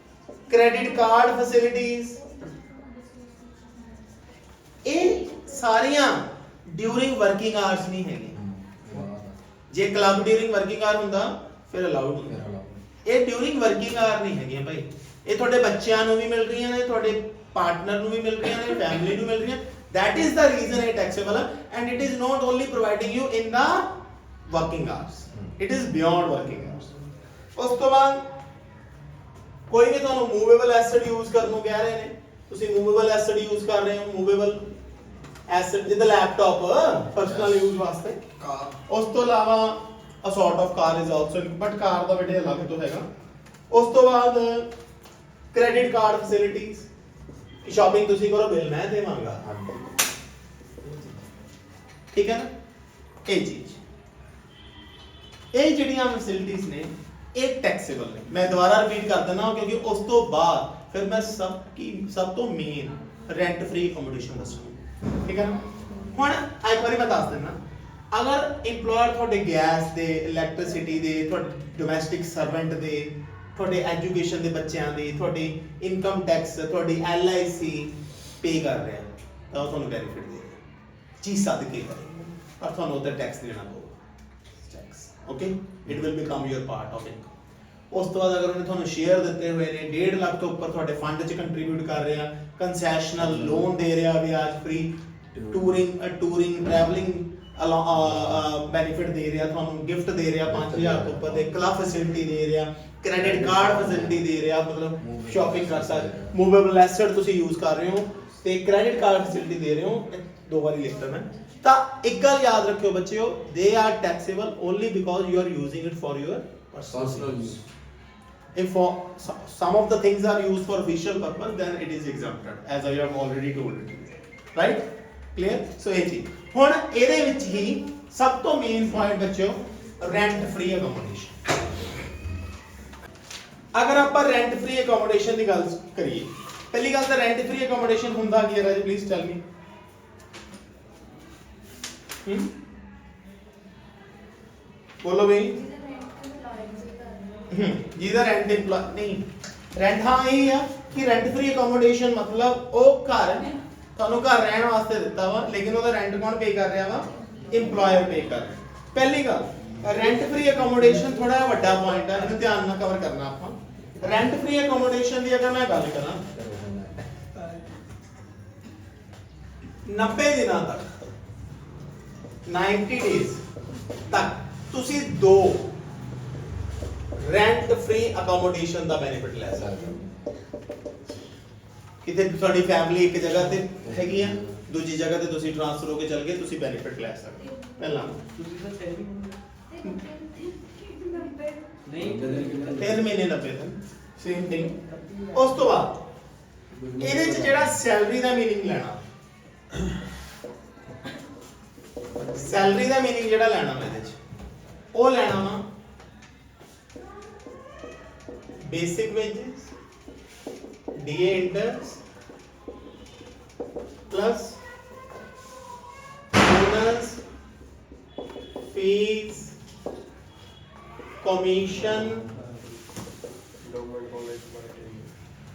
credit card facilities, ਇਹ ਸਾਰੀਆਂ ਡਿਊਰਿੰਗ ਵਰਕਿੰਗ ਆਵਰਸ ਨਹੀਂ ਹੈਗੀਆਂ। ਜੇ ਕਲੱਬ ਡਿਊਰਿੰਗ ਵਰਕਿੰਗ ਆਵਰ ਹੁੰਦਾ ਫਿਰ ਅਲਾਉਡ ਹੁੰਦਾ, ਇਹ ਡਿਊਰਿੰਗ ਵਰਕਿੰਗ ਆਵਰ ਨਹੀਂ ਹੈਗੀਆਂ ਭਾਈ। ਇਹ ਤੁਹਾਡੇ ਬੱਚਿਆਂ ਨੂੰ ਵੀ ਮਿਲ ਰਹੀਆਂ ਨੇ, ਤੁਹਾਡੇ ਪਾਰਟਨਰ ਨੂੰ ਵੀ ਮਿਲ ਰਹੀਆਂ ਨੇ, ਫੈਮਿਲੀ ਨੂੰ ਮਿਲ ਰਹੀਆਂ। that is the reason it taxable and it is not only providing you in the working hours, it is beyond working hours। ਉਸ ਤੋਂ ਬਾਅਦ ਕੋਈ ਵੀ ਤੁਹਾਨੂੰ ਮੂਵੇਬਲ ਐਸੈਟ ਯੂਜ਼ ਕਰਨ ਨੂੰ ਕਹਿ ਰਹੇ ਨੇ, ਤੁਸੀਂ ਮੂਵੇਬਲ ਐਸੈਟ ਯੂਜ਼ ਕਰ ਰਹੇ ਹੋ, ਮੂਵੇਬਲ ਐਸੈਟ ਜਿੱਦਾਂ ਲੈਪਟਾਪ ਪਰਸਨਲ ਯੂਜ਼ ਵਾਸਤੇ। ਉਸ ਤੋਂ ਇਲਾਵਾ a sort of car is also, but ਕਾਰ ਦਾ ਬੇਟੇ ਅਲੱਗ ਤੋਂ ਹੈਗਾ। ਉਸ ਤੋਂ ਬਾਅਦ ਕ੍ਰੈਡਿਟ ਕਾਰਡ ਫੈਸਿਲਿਟੀਜ਼, ਸ਼ਾਪਿੰਗ ਤੁਸੀਂ ਕਰੋ ਬਿੱਲ ਮੈਂ ਦੇਵਾਂਗਾ, ਠੀਕ ਹੈ ਨਾ। ਇਹ ਚੀਜ਼, ਇਹ ਜਿਹੜੀਆਂ ਫੈਸਿਲਿਟੀਜ਼ ਨੇ ਇਹ ਟੈਕਸੇਬਲ ਨੇ। ਮੈਂ ਦੁਬਾਰਾ ਰਿਪੀਟ ਕਰ ਦਿੰਦਾ ਕਿਉਂਕਿ ਉਸ ਤੋਂ ਬਾਅਦ ਫਿਰ ਮੈਂ ਸਭ ਤੋਂ ਮੇਨ ਰੈਂਟ ਫ੍ਰੀ ਅਕੋਮੋਡੇਸ਼ਨ ਦੱਸਾਂਗਾ, ਠੀਕ ਹੈ ਨਾ। ਹੁਣ ਇੱਕ ਵਾਰੀ ਮੈਂ ਦੱਸ ਦਿੰਦਾ, ਅਗਰ EMPLOYER ਤੁਹਾਡੇ ਗੈਸ ਦੇ, ਇਲੈਕਟ੍ਰਿਸਿਟੀ ਦੇ, ਤੁਹਾਡੇ ਡੋਮੈਸਟਿਕ ਸਰਵੈਂਟ ਦੇ, ਤੁਹਾਡੇ ਐਜੂਕੇਸ਼ਨ ਦੇ ਬੱਚਿਆਂ ਦੀ, ਤੁਹਾਡੀ ਇਨਕਮ ਟੈਕਸ, ਤੁਹਾਡੀ LIC ਪੇ ਕਰ ਰਿਹਾ ਤਾਂ ਉਹ ਤੁਹਾਨੂੰ ਬੈਨੀਫਿਟ ਦੇਗਾ, ਚੀਜ਼ ਸਦਕੇ ਕਰੇਗਾ, ਪਰ ਤੁਹਾਨੂੰ ਉਹਦਾ ਟੈਕਸ ਦੇਣਾ ਪਊਗਾ, tax, okay. It will become your part of income. ਉਸ ਤੋਂ ਬਾਅਦ ਅਗਰ ਉਹਨੇ ਤੁਹਾਨੂੰ ਸ਼ੇਅਰ ਦਿੱਤੇ ਹੋਏ ਨੇ, 1.5 ਲੱਖ ਤੋਂ ਉੱਪਰ ਤੁਹਾਡੇ ਫੰਡ 'ਚ ਕੰਟਰੀਬਿਊਟ ਕਰ ਰਿਹਾ, ਕੰਸੈਸ਼ਨਲ ਲੋਨ ਦੇ ਰਿਹਾ ਵਿਆਜ ਫ੍ਰੀ, ਟੂਰਿੰਗ ਟਰੈਵਲਿੰਗ ਬੈਨੀਫਿਟ ਦੇ ਰਿਹਾ, ਤੁਹਾਨੂੰ ਗਿਫਟ ਦੇ ਰਿਹਾ 5000 ਤੋਂ ਉੱਪਰ ਦੇ, ਕਲੱਬ ਫੈਸਿਲਿਟੀ ਦੇ ਰਿਹਾ, ਕ੍ਰੈਡਿਟ ਕਾਰਡ ਫੈਸਿਲਿਟੀ ਦੇ ਰਿਹਾ, ਮਤਲਬ ਸ਼ਾਪਿੰਗ ਕਰ ਸਕਦੇ, ਮੂਵੇਬਲ ਐਸੈਟ ਤੁਸੀਂ ਯੂਜ਼ ਕਰ ਰਹੇ ਹੋ ਤੇ ਕ੍ਰੈਡਿਟ ਕਾਰਡ ਫੈਸਿਲਿਟੀ ਦੇ ਰਹੇ ਹੋ, 2 ਵਾਰੀ ਲਿਖਤਾ ਮੈਂ। ਤਾਂ ਇੱਕ ਗੱਲ ਯਾਦ ਰੱਖਿਓ ਬੱਚਿਓ, they are taxable only because you are using it for your personal use. If some of the things are used for official purpose, then it is exempted, as I have already told you, right? Clear? So ਇਹ ਚੀਜ਼ ਹੁਣ ਇਹਦੇ ਵਿੱਚ ਹੀ ਸਭ ਤੋਂ main point ਬੱਚਿਓ, rent free accommodation. ਅਗਰ ਆਪਾਂ ਰੈਂਟ ਫ੍ਰੀ ਅਕੋਮੋਡੇਸ਼ਨ ਦੀ ਗੱਲ ਕਰੀਏ, ਪਹਿਲੀ ਗੱਲ ਤਾਂ ਰੈਂਟ ਫ੍ਰੀ ਅਕੋਮੋਡੇਸ਼ਨ ਹੁੰਦਾ ਕੀ ਹੈ ਰਾਜੇ, ਪਲੀਜ਼ ਟੈਲ ਮੀ। ਬੋਲੋ ਬਈ। ਜਿਹਦਾ ਰੈਂਟ ਇੰਪਲਾਈ ਨਹੀਂ, ਰੈਂਟ ਹਾਂ ਇਹ ਆ ਕਿ ਰੈਂਟ ਫ੍ਰੀ ਅਕੋਮੋਡੇਸ਼ਨ ਮਤਲਬ ਉਹ ਘਰ ਤੁਹਾਨੂੰ ਘਰ ਰਹਿਣ ਵਾਸਤੇ ਦਿੱਤਾ ਵਾ, ਲੇਕਿਨ ਉਹਦਾ ਰੈਂਟ ਕੌਣ ਪੇ ਕਰ ਰਿਹਾ ਵਾ, EMPLOYER ਪੇ ਕਰ ਰਿਹਾ। ਪਹਿਲੀ ਗੱਲ, ਰੈਂਟ ਫ੍ਰੀ ਅਕੋਮੋਡੇਸ਼ਨ ਥੋੜਾ ਜਿਹਾ ਵੱਡਾ ਪੁਆਇੰਟ ਹੈ, ਇਹਨੂੰ ਧਿਆਨ ਨਾਲ ਕਵਰ ਕਰਨਾ ਆਪਾਂ। ਰੈਂਟ ਫ੍ਰੀ ਅਕੋਮੋਡੇਸ਼ਨ ਦੀ ਅਗਰ ਮੈਂ ਗੱਲ ਕਰਾਂ, 90 ਦਿਨਾਂ ਤੱਕ, 90 ਡੇਜ਼ ਤੱਕ ਤੁਸੀਂ 2 ਰੈਂਟ ਫ੍ਰੀ ਅਕੋਮੋਡੇਸ਼ਨ ਦਾ ਬੈਨੀਫਿਟ ਲੈ ਸਕਦੇ ਹੋ। ਕਿਤੇ ਤੁਹਾਡੀ ਫੈਮਿਲੀ ਇੱਕ ਜਗ੍ਹਾ ਤੇ ਹੈਗੀ ਆ, ਦੂਜੀ ਜਗ੍ਹਾ ਤੇ ਤੁਸੀਂ ਟ੍ਰਾਂਸਫਰ ਹੋ ਕੇ ਚਲ ਗਏ, ਤੁਸੀਂ ਬੈਨੀਫਿਟ ਲੈ ਸਕਦੇ ਹੋ। ਪਹਿਲਾਂ ਤੁਸੀਂ ਤਾਂ ਸੈਲਰੀ ਨਹੀਂ 3 ਮਹੀਨੇ 90 ਦਿਨ, ਸੇਮ ਥਿੰਗ। ਉਸ ਤੋਂ ਬਾਅਦ ਇਹਦੇ ਚ ਜਿਹੜਾ ਸੈਲਰੀ ਦਾ ਮੀਨਿੰਗ ਲੈਣਾ, ਸੈਲਰੀ ਦਾ ਮੀਨਿੰਗ ਜਿਹੜਾ ਲੈਣਾ ਮੈਂ ਇਹਦੇ ਚ, ਉਹ ਲੈਣਾ ਵਾ basic wages, DA interest plus bonus, fees, commission,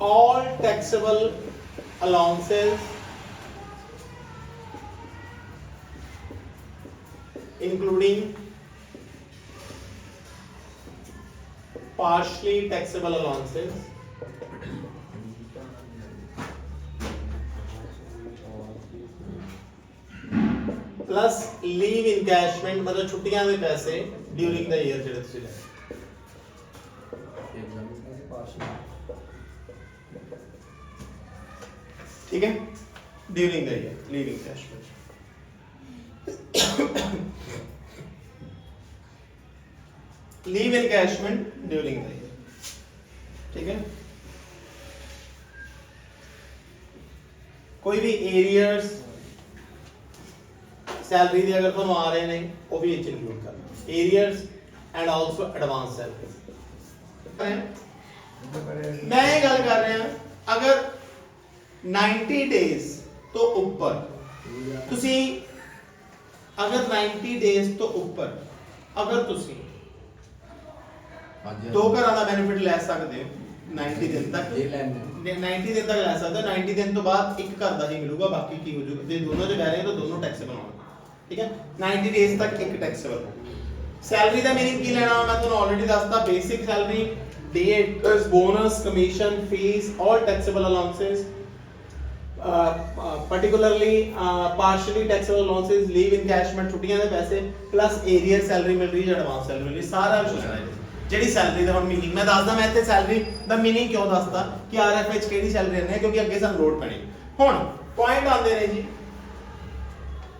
all taxable allowances including partially taxable allowances, plus leave encashment, मतलब छुट्टियां ਦੇ पैसे during the year ਜਿਹੜੇ ਤੁਸੀਂ ਲੈ। ठीक है, during the year leave encashment, leave encashment during the year, ठीक है। कोई भी एरियर्स सैलरी ਦੇ ਅਗਰ ਤੁਹਾਨੂੰ ਆ ਰਹੇ ਨੇ ਉਹ ਵੀ ਇਹ ਚ ਇਨਕਲੂਡ ਕਰਨਾ, arrears and also advance salary. मैं ये गल कर रहा अगर 90 डेज तो ऊपर ਤੁਸੀਂ अगर 90 डेज तो ऊपर अगर ਤੁਸੀਂ 2 ਘਰਾਂ ਦਾ ਬੈਨੀਫਿਟ ਲੈ ਸਕਦੇ ਹੋ 90 ਦਿਨ ਤੱਕ, 90 ਦਿਨ ਤੱਕ ਲੈ ਸਕਦੇ ਹੋ। 90 ਦਿਨ ਤੋਂ ਬਾਅਦ ਇੱਕ ਘਰ ਦਾ ਹੀ ਮਿਲੂਗਾ, ਬਾਕੀ ਕੀ ਹੋ ਜਾਊਗਾ, ਜੇ ਦੋਨੋਂ ਦੇ ਬਹਿ ਰਹੇ ਤਾਂ ਦੋਨੋਂ ਟੈਕਸੇਬਲ ਹੋਣਗੇ, ਠੀਕ ਹੈ। 90 ਡੇਜ਼ ਤੱਕ ਇੱਕ ਟੈਕਸੇਬਲ ਹੋਊਗਾ। ਸੈਲਰੀ ਦਾ ਮੀਨਿੰਗ ਕੀ ਲੈਣਾ ਮੈਂ ਤੁਹਾਨੂੰ ਆਲਰੇਡੀ ਦੱਸਤਾ, basic salary, DA bonus, commission, fees, all taxable allowances, particularly partially taxable allowances, leave encashment, ਛੁੱਟੀਆਂ ਦੇ ਪੈਸੇ, plus area ਸੈਲਰੀ ਮਿਲ ਰਹੀ ਹੈ, ਐਡਵਾਂਸ ਸੈਲਰੀ ਮਿਲ ਰਹੀ, ਸਾਰਾ ਕੁਝ ਹੈ। ਜਿਹੜੀ ਸੈਲਰੀ ਦਾ ਹੁਣ ਮੀਨਿੰਗ ਮੈਂ ਦੱਸਦਾ, ਮੈਂ ਇੱਥੇ ਸੈਲਰੀ ਦਾ ਮੀਨਿੰਗ ਕਿਉਂ ਦੱਸਦਾ ਕਿ ਆਰਐਫ ਵਿੱਚ ਕਿਹੜੀ ਸੈਲਰੀ ਰਹਿਣੀ ਹੈ, ਕਿਉਂਕਿ ਅੱਗੇ ਸਾਨੂੰ ਲੋਡ ਪੈਣੀ। ਹੁਣ ਪੁਆਇੰਟ ਆਉਂਦੇ ਨੇ ਜੀ,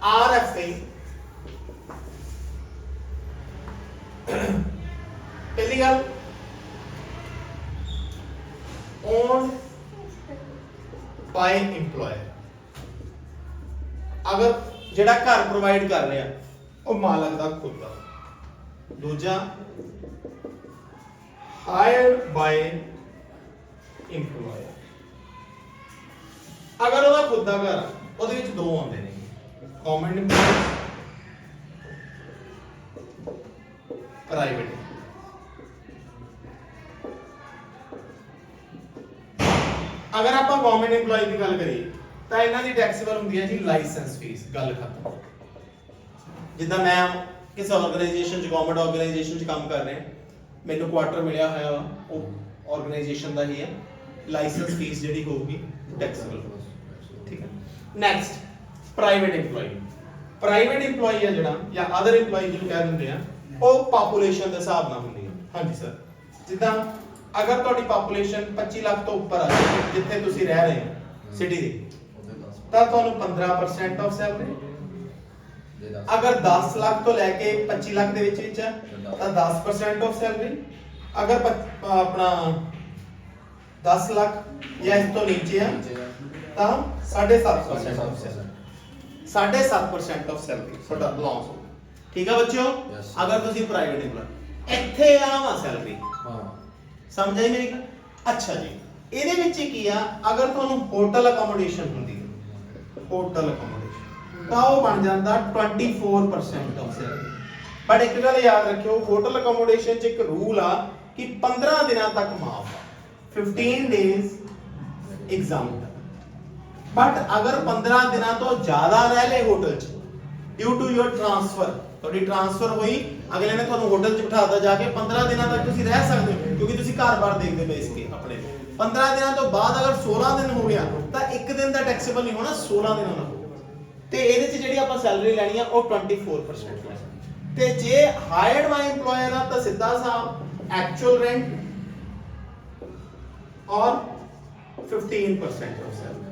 ਆਰਐਫ ਤੇ ਪਹਿਲੀ ਗੱਲ owned by employer, ਅਗਰ ਜਿਹੜਾ ਘਰ ਪ੍ਰੋਵਾਈਡ ਕਰ ਰਿਹਾ ਉਹ ਮਾਲਕ ਦਾ ਖੁਦ ਦਾ। ਦੂਜਾ hired by employer, ਅਗਰ ਉਹਦਾ ਖੁਦ ਦਾ ਘਰ ਆ, ਉਹਦੇ ਵਿੱਚ ਦੋ ਆਉਂਦੇ ਨੇ, ਗਵਰਨਮੈਂਟ EMPLOYEE, ਪ੍ਰਾਈਵੇਟ। ਅਗਰ ਆਪਾਂ ਗਵਰਨਮੈਂਟ EMPLOYEE ਦੀ ਗੱਲ ਕਰੀਏ ਤਾਂ ਇਹਨਾਂ ਦੀ ਟੈਕਸੇਬਲ ਹੁੰਦੀ ਹੈ ਜੀ ਲਾਇਸੈਂਸ ਫੀਸ, ਗੱਲ ਖਤਮ। ਜਿੱਦਾਂ ਮੈਂ ਕਿਸੇ ਆਰਗੇਨਾਈਜੇਸ਼ਨ 'ਚ, ਗਵਰਨਮੈਂਟ ਆਰਗੇਨਾਈਜੇਸ਼ਨ 'ਚ ਕੰਮ ਕਰ ਰਿਹਾ, ਮੈਨੂੰ ਕੁਆਟਰ ਮਿਲਿਆ ਹੋਇਆ ਵਾ, ਉਹ ਆਰਗੇਨਾਈਜੇਸ਼ਨ ਦਾ ਹੀ ਹੈ, ਲਾਇਸੈਂਸ ਫੀਸ ਜਿਹੜੀ ਹੋਊਗੀ ਟੈਕਸੇਬਲ। ਠੀਕ ਹੈ। Next private EMPLOYEE। Private EMPLOYEE ਹੈ ਜਿਹੜਾ ਜਾਂ ਅਦਰ EMPLOYEE ਜਿਹਨੂੰ ਕਹਿ ਦਿੰਦੇ ਆ, ਉਹ ਪਾਪੂਲੇਸ਼ਨ ਦੇ ਹਿਸਾਬ ਨਾਲ ਹੁੰਦੀ ਹੈ। ਹਾਂਜੀ ਸਰ, ਜਿੱਦਾਂ ਅਗਰ ਤੁਹਾਡੀ ਪਾਪੂਲੇਸ਼ਨ 25 ਲੱਖ ਤੋਂ ਉੱਪਰ ਆ ਜਿੱਥੇ ਤੁਸੀਂ ਰਹਿ ਰਹੇ ਹੋ ਸਿਟੀ ਦੀ, ਤਾਂ ਤੁਹਾਨੂੰ 15% ਆਫ ਸੈਲਰੀ। ਅਗਰ 10 ਲੱਖ ਤੋਂ ਲੈ ਕੇ 25 ਲੱਖ ਦੇ ਵਿੱਚ ਹੈ ਤਾਂ 10% ਆਫ ਸੈਲਰੀ। ਅਗਰ ਆਪਣਾ 10 ਲੱਖ ਜਾਂ ਇਸ ਤੋਂ ਨੀਚੇ ਆ ਤਾਂ 7.5% ਆਫ ਸੈਲਰੀ। 7.5% ਆਫ ਸੈਲਰੀ ਤੁਹਾਡਾ ਬਿਲੋਂਗ ਹੋ। ਠੀਕ ਹੈ ਬੱਚਿਓ। ਅਗਰ ਤੁਸੀਂ ਪ੍ਰਾਈਵੇਟ EMPLOYEE, ਇੱਥੇ ਆਵਾ ਸੈਲਰੀ। ਸਮਝ ਆਈ ਮੇਰੀ ਗੱਲ? ਅੱਛਾ ਜੀ, ਇਹਦੇ ਵਿੱਚ ਕੀ ਆ, ਅਗਰ ਤੁਹਾਨੂੰ ਹੋਟਲ ਅਕੋਮੋਡੇਸ਼ਨ ਹੁੰਦੀ ਹੈ, ਹੋਟਲ ਅਕੋਮੋਡੇਸ਼ਨ, ਤਾਂ ਉਹ ਬਣ ਜਾਂਦਾ 24% ਆਫ ਸੈਲਰੀ। ਬਟ ਇੱਕ ਗੱਲ ਯਾਦ ਰੱਖਿਓ, ਹੋਟਲ ਅਕੋਮੋਡੇਸ਼ਨ 'ਚ ਇੱਕ ਰੂਲ ਆ ਕਿ 15 ਦਿਨਾਂ ਤੱਕ ਮਾਫ ਆ, 15 ਡੇਜ਼ ਐਗਜ਼ਾਮ। ਬਟ ਅਗਰ 15 ਦਿਨਾਂ ਤੋਂ ਜ਼ਿਆਦਾ ਰਹਿ ਲਏ ਹੋਟਲ 'ਚ ਡਿਊ ਟੂ ਯੋਰ ਟ੍ਰਾਂਸਫਰ, ਤੁਹਾਡੀ ਟ੍ਰਾਂਸਫਰ ਹੋਈ, ਅਗਲੇ ਨੇ ਤੁਹਾਨੂੰ ਹੋਟਲ 'ਚ ਬਿਠਾਤਾ ਜਾ ਕੇ, 15 ਦਿਨਾਂ ਤੱਕ ਤੁਸੀਂ ਰਹਿ ਸਕਦੇ ਹੋ ਕਿਉਂਕਿ ਤੁਸੀਂ ਘਰ-ਬਾਰ ਦੇਖਦੇ ਪਏ ਸੀਗੇ ਆਪਣੇ। 15 ਦਿਨਾਂ ਤੋਂ ਬਾਅਦ ਅਗਰ 16 ਦਿਨ ਹੋ ਗਿਆ ਤਾਂ ਇੱਕ ਦਿਨ ਦਾ ਟੈਕਸੇਬਲ ਨਹੀਂ ਹੋਣਾ, 16 ਦਿਨਾਂ ਦਾ ਹੋਊਗਾ। ਤੇ ਇਹਦੇ 'ਚ ਜਿਹੜੀ ਆਪਾਂ ਸੈਲਰੀ ਲੈਣੀ ਆ ਉਹ 24% ਹੈ। ਤੇ ਜੇ ਹਾਇਰਡ ਬਾਈ EMPLOYER ਆ ਤਾਂ ਸਿੱਧਾ ਹਿਸਾਬ ਐਕਚੁਅਲ ਰੈਂਟ ਔਰ 15% ਆਫ ਸੈਲਰੀ।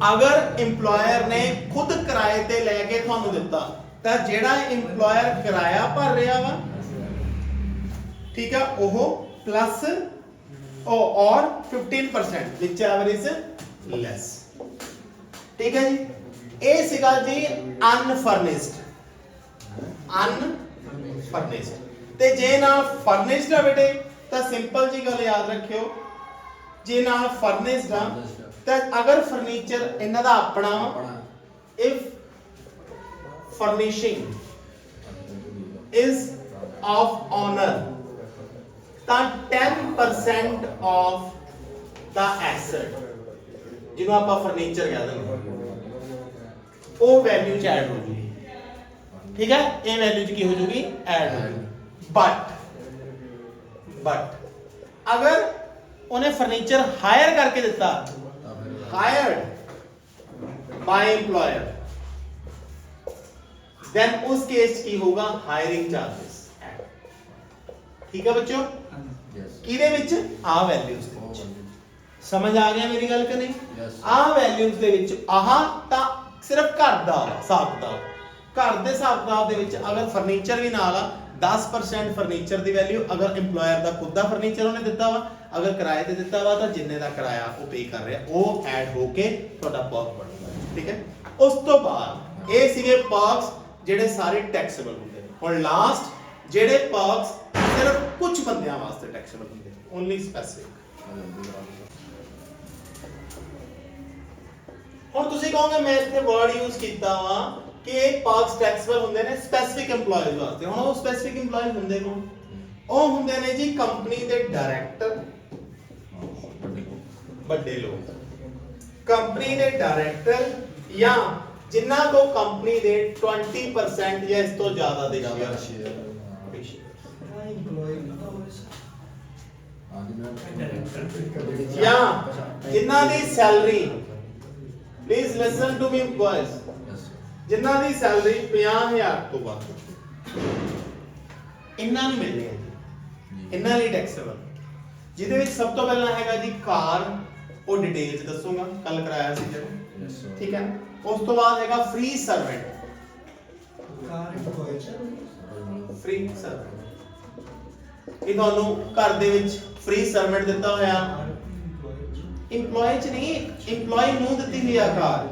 ਅਗਰ EMPLOYER ਨੇ ਖੁਦ ਕਿਰਾਏ ਤੇ ਲੈ ਕੇ ਤੁਹਾਨੂੰ ਦਿੱਤਾ ਤਾਂ ਜਿਹੜਾ EMPLOYER ਕਿਰਾਇਆ ਭਰ ਰਿਹਾ ਵਾ, ਠੀਕ ਆ, ਉਹ ਪਲੱਸ ਔਰ 15% which ever is less। ਠੀਕ ਹੈ ਜੀ। ਇਹ ਸੀਗਾ ਜੀ ਅਨਫਰਨਿਸ਼ਡ। ਤੇ ਜੇ ਨਾਲ ਫਰਨਿਸ਼ਡ ਆ ਬੇਟੇ ਤਾਂ ਸਿੰਪਲ ਜੀ ਗੱਲ ਯਾਦ ਰੱਖਿਓ, ਜੇ ਨਾਲ ਫਰਨਿਸ਼ਡ ਆ ਤਾਂ ਅਗਰ ਫਰਨੀਚਰ ਇਹਨਾਂ ਦਾ ਆਪਣਾ, if furnishing is of owner, ਤਾਂ 10% of the asset, ਜਿਹਨੂੰ ਆਪਾਂ ਫਰਨੀਚਰ ਕਹਿ ਦਿੰਦੇ, ਉਹ ਵੈਲਿਊ 'ਚ ਐਡ ਹੋ ਜੂਗੀ। ਠੀਕ ਹੈ, ਇਹ ਵੈਲਿਊ 'ਚ ਕੀ ਹੋ ਜੂਗੀ, ਐਡ ਹੋ ਜੂਗੀ। ਬਟ ਅਗਰ ਉਹਨੇ ਫਰਨੀਚਰ ਹਾਇਰ ਕਰਕੇ ਦਿੱਤਾ, hired by employer, then उस केस की होगा hiring charges। ठीक है बच्चों, किदे विच आ वैल्यूज दे विच, समझ आ गया मेरी गल कि नहीं? आ वैल्यूज दे विच आह ता सिर्फ घर दा हिसाब किताब, घर दे हिसाब किताब दे विच अगर फर्नीचर भी नाल आ 10% फर्नीचर दी वैल्यू, अगर एम्प्लॉयर दा खुद दा फर्नीचर उन्हें दिता वा, अगर किराए ते दिता वा तो जिन्ने दा किराया वो पे कर रहा वो ऐड होके ਤੁਹਾਡਾ पर्क ਬਣੂਗਾ। ठीक है, उस तो बाद ਇਹ ਸੀਗੇ पर्क्स ਜਿਹੜੇ ਸਾਰੇ ਟੈਕਸੇਬਲ ਹੁੰਦੇ ਨੇ। ਹੁਣ ਲਾਸਟ ਜਿਹੜੇ पर्क्स ਸਿਰਫ ਕੁਝ ਬੰਦਿਆਂ ਵਾਸਤੇ ਟੈਕਸੇਬਲ ਹੁੰਦੇ ਨੇ, ਓਨਲੀ ਸਪੈਸਿਫਿਕ। ਹੁਣ ਤੁਸੀਂ ਕਹੋਗੇ ਮੈਂ ਇੱਥੇ ਵਰਡ ਯੂਜ਼ ਕੀਤਾ ਵਾ ਕਿ ਇਹ पर्क्स ਟੈਕਸੇਬਲ ਹੁੰਦੇ ਨੇ ਸਪੈਸਿਫਿਕ EMPLOYEES ਵਾਸਤੇ। ਹੁਣ ਉਹ ਸਪੈਸਿਫਿਕ EMPLOYEES ਹੁੰਦੇ ਕੌਣ? ਉਹ ਹੁੰਦੇ ਨੇ ਜੀ ਕੰਪਨੀ ਦੇ ਡਾਇਰੈਕਟਰ, ਵੱਡੇ ਲੋਕ, ਕੰਪਨੀ ਦੇ ਡਾਇਰੈਕਟਰ ਜਾਂ ਜਿਨ੍ਹਾਂ ਕੋ ਕੰਪਨੀ ਦੇ 20% ਜਾਂ ਇਸ ਤੋਂ ਜ਼ਿਆਦਾ ਦੇ ਸ਼ੇਅਰ, ਜਾਂ ਜਿਨ੍ਹਾਂ ਦੀ salary, please listen to me boys, ਜਿਨ੍ਹਾਂ ਦੀ ਸੈਲਰੀ 50,000 ਤੋਂ ਵੱਧ, ਇਹਨਾਂ ਨੂੰ ਮਿਲਣੀ ਹੈ ਜੀ, ਇਹਨਾਂ ਲਈ ਟੈਕਸੇਬਲ। ਜਿਹਦੇ ਵਿੱਚ ਸਭ ਤੋਂ ਪਹਿਲਾਂ ਹੈਗਾ ਜੀ ਕਾਰ, ਉਹ ਡਿਟੇਲਸ ਦੱਸੂਗਾ, ਕੱਲ ਕਰਾਇਆ ਸੀ ਜਦੋਂ। ਠੀਕ ਹੈ, ਉਸ ਤੋਂ ਬਾਅਦ ਹੈਗਾ ਫ੍ਰੀ ਸਰਵੈਂਟ, ਫ੍ਰੀ ਸਰਵੈਂਟ, ਇਹ ਤੁਹਾਨੂੰ ਘਰ ਦੇ ਵਿੱਚ ਫ੍ਰੀ ਸਰਵੈਂਟ ਦਿੱਤਾ ਹੋਇਆ, EMPLOYEE ਚ ਨਹੀਂ, EMPLOYEE ਨੂੰ ਦਿੱਤੀ ਹੋਈ ਆ ਕਾਰ,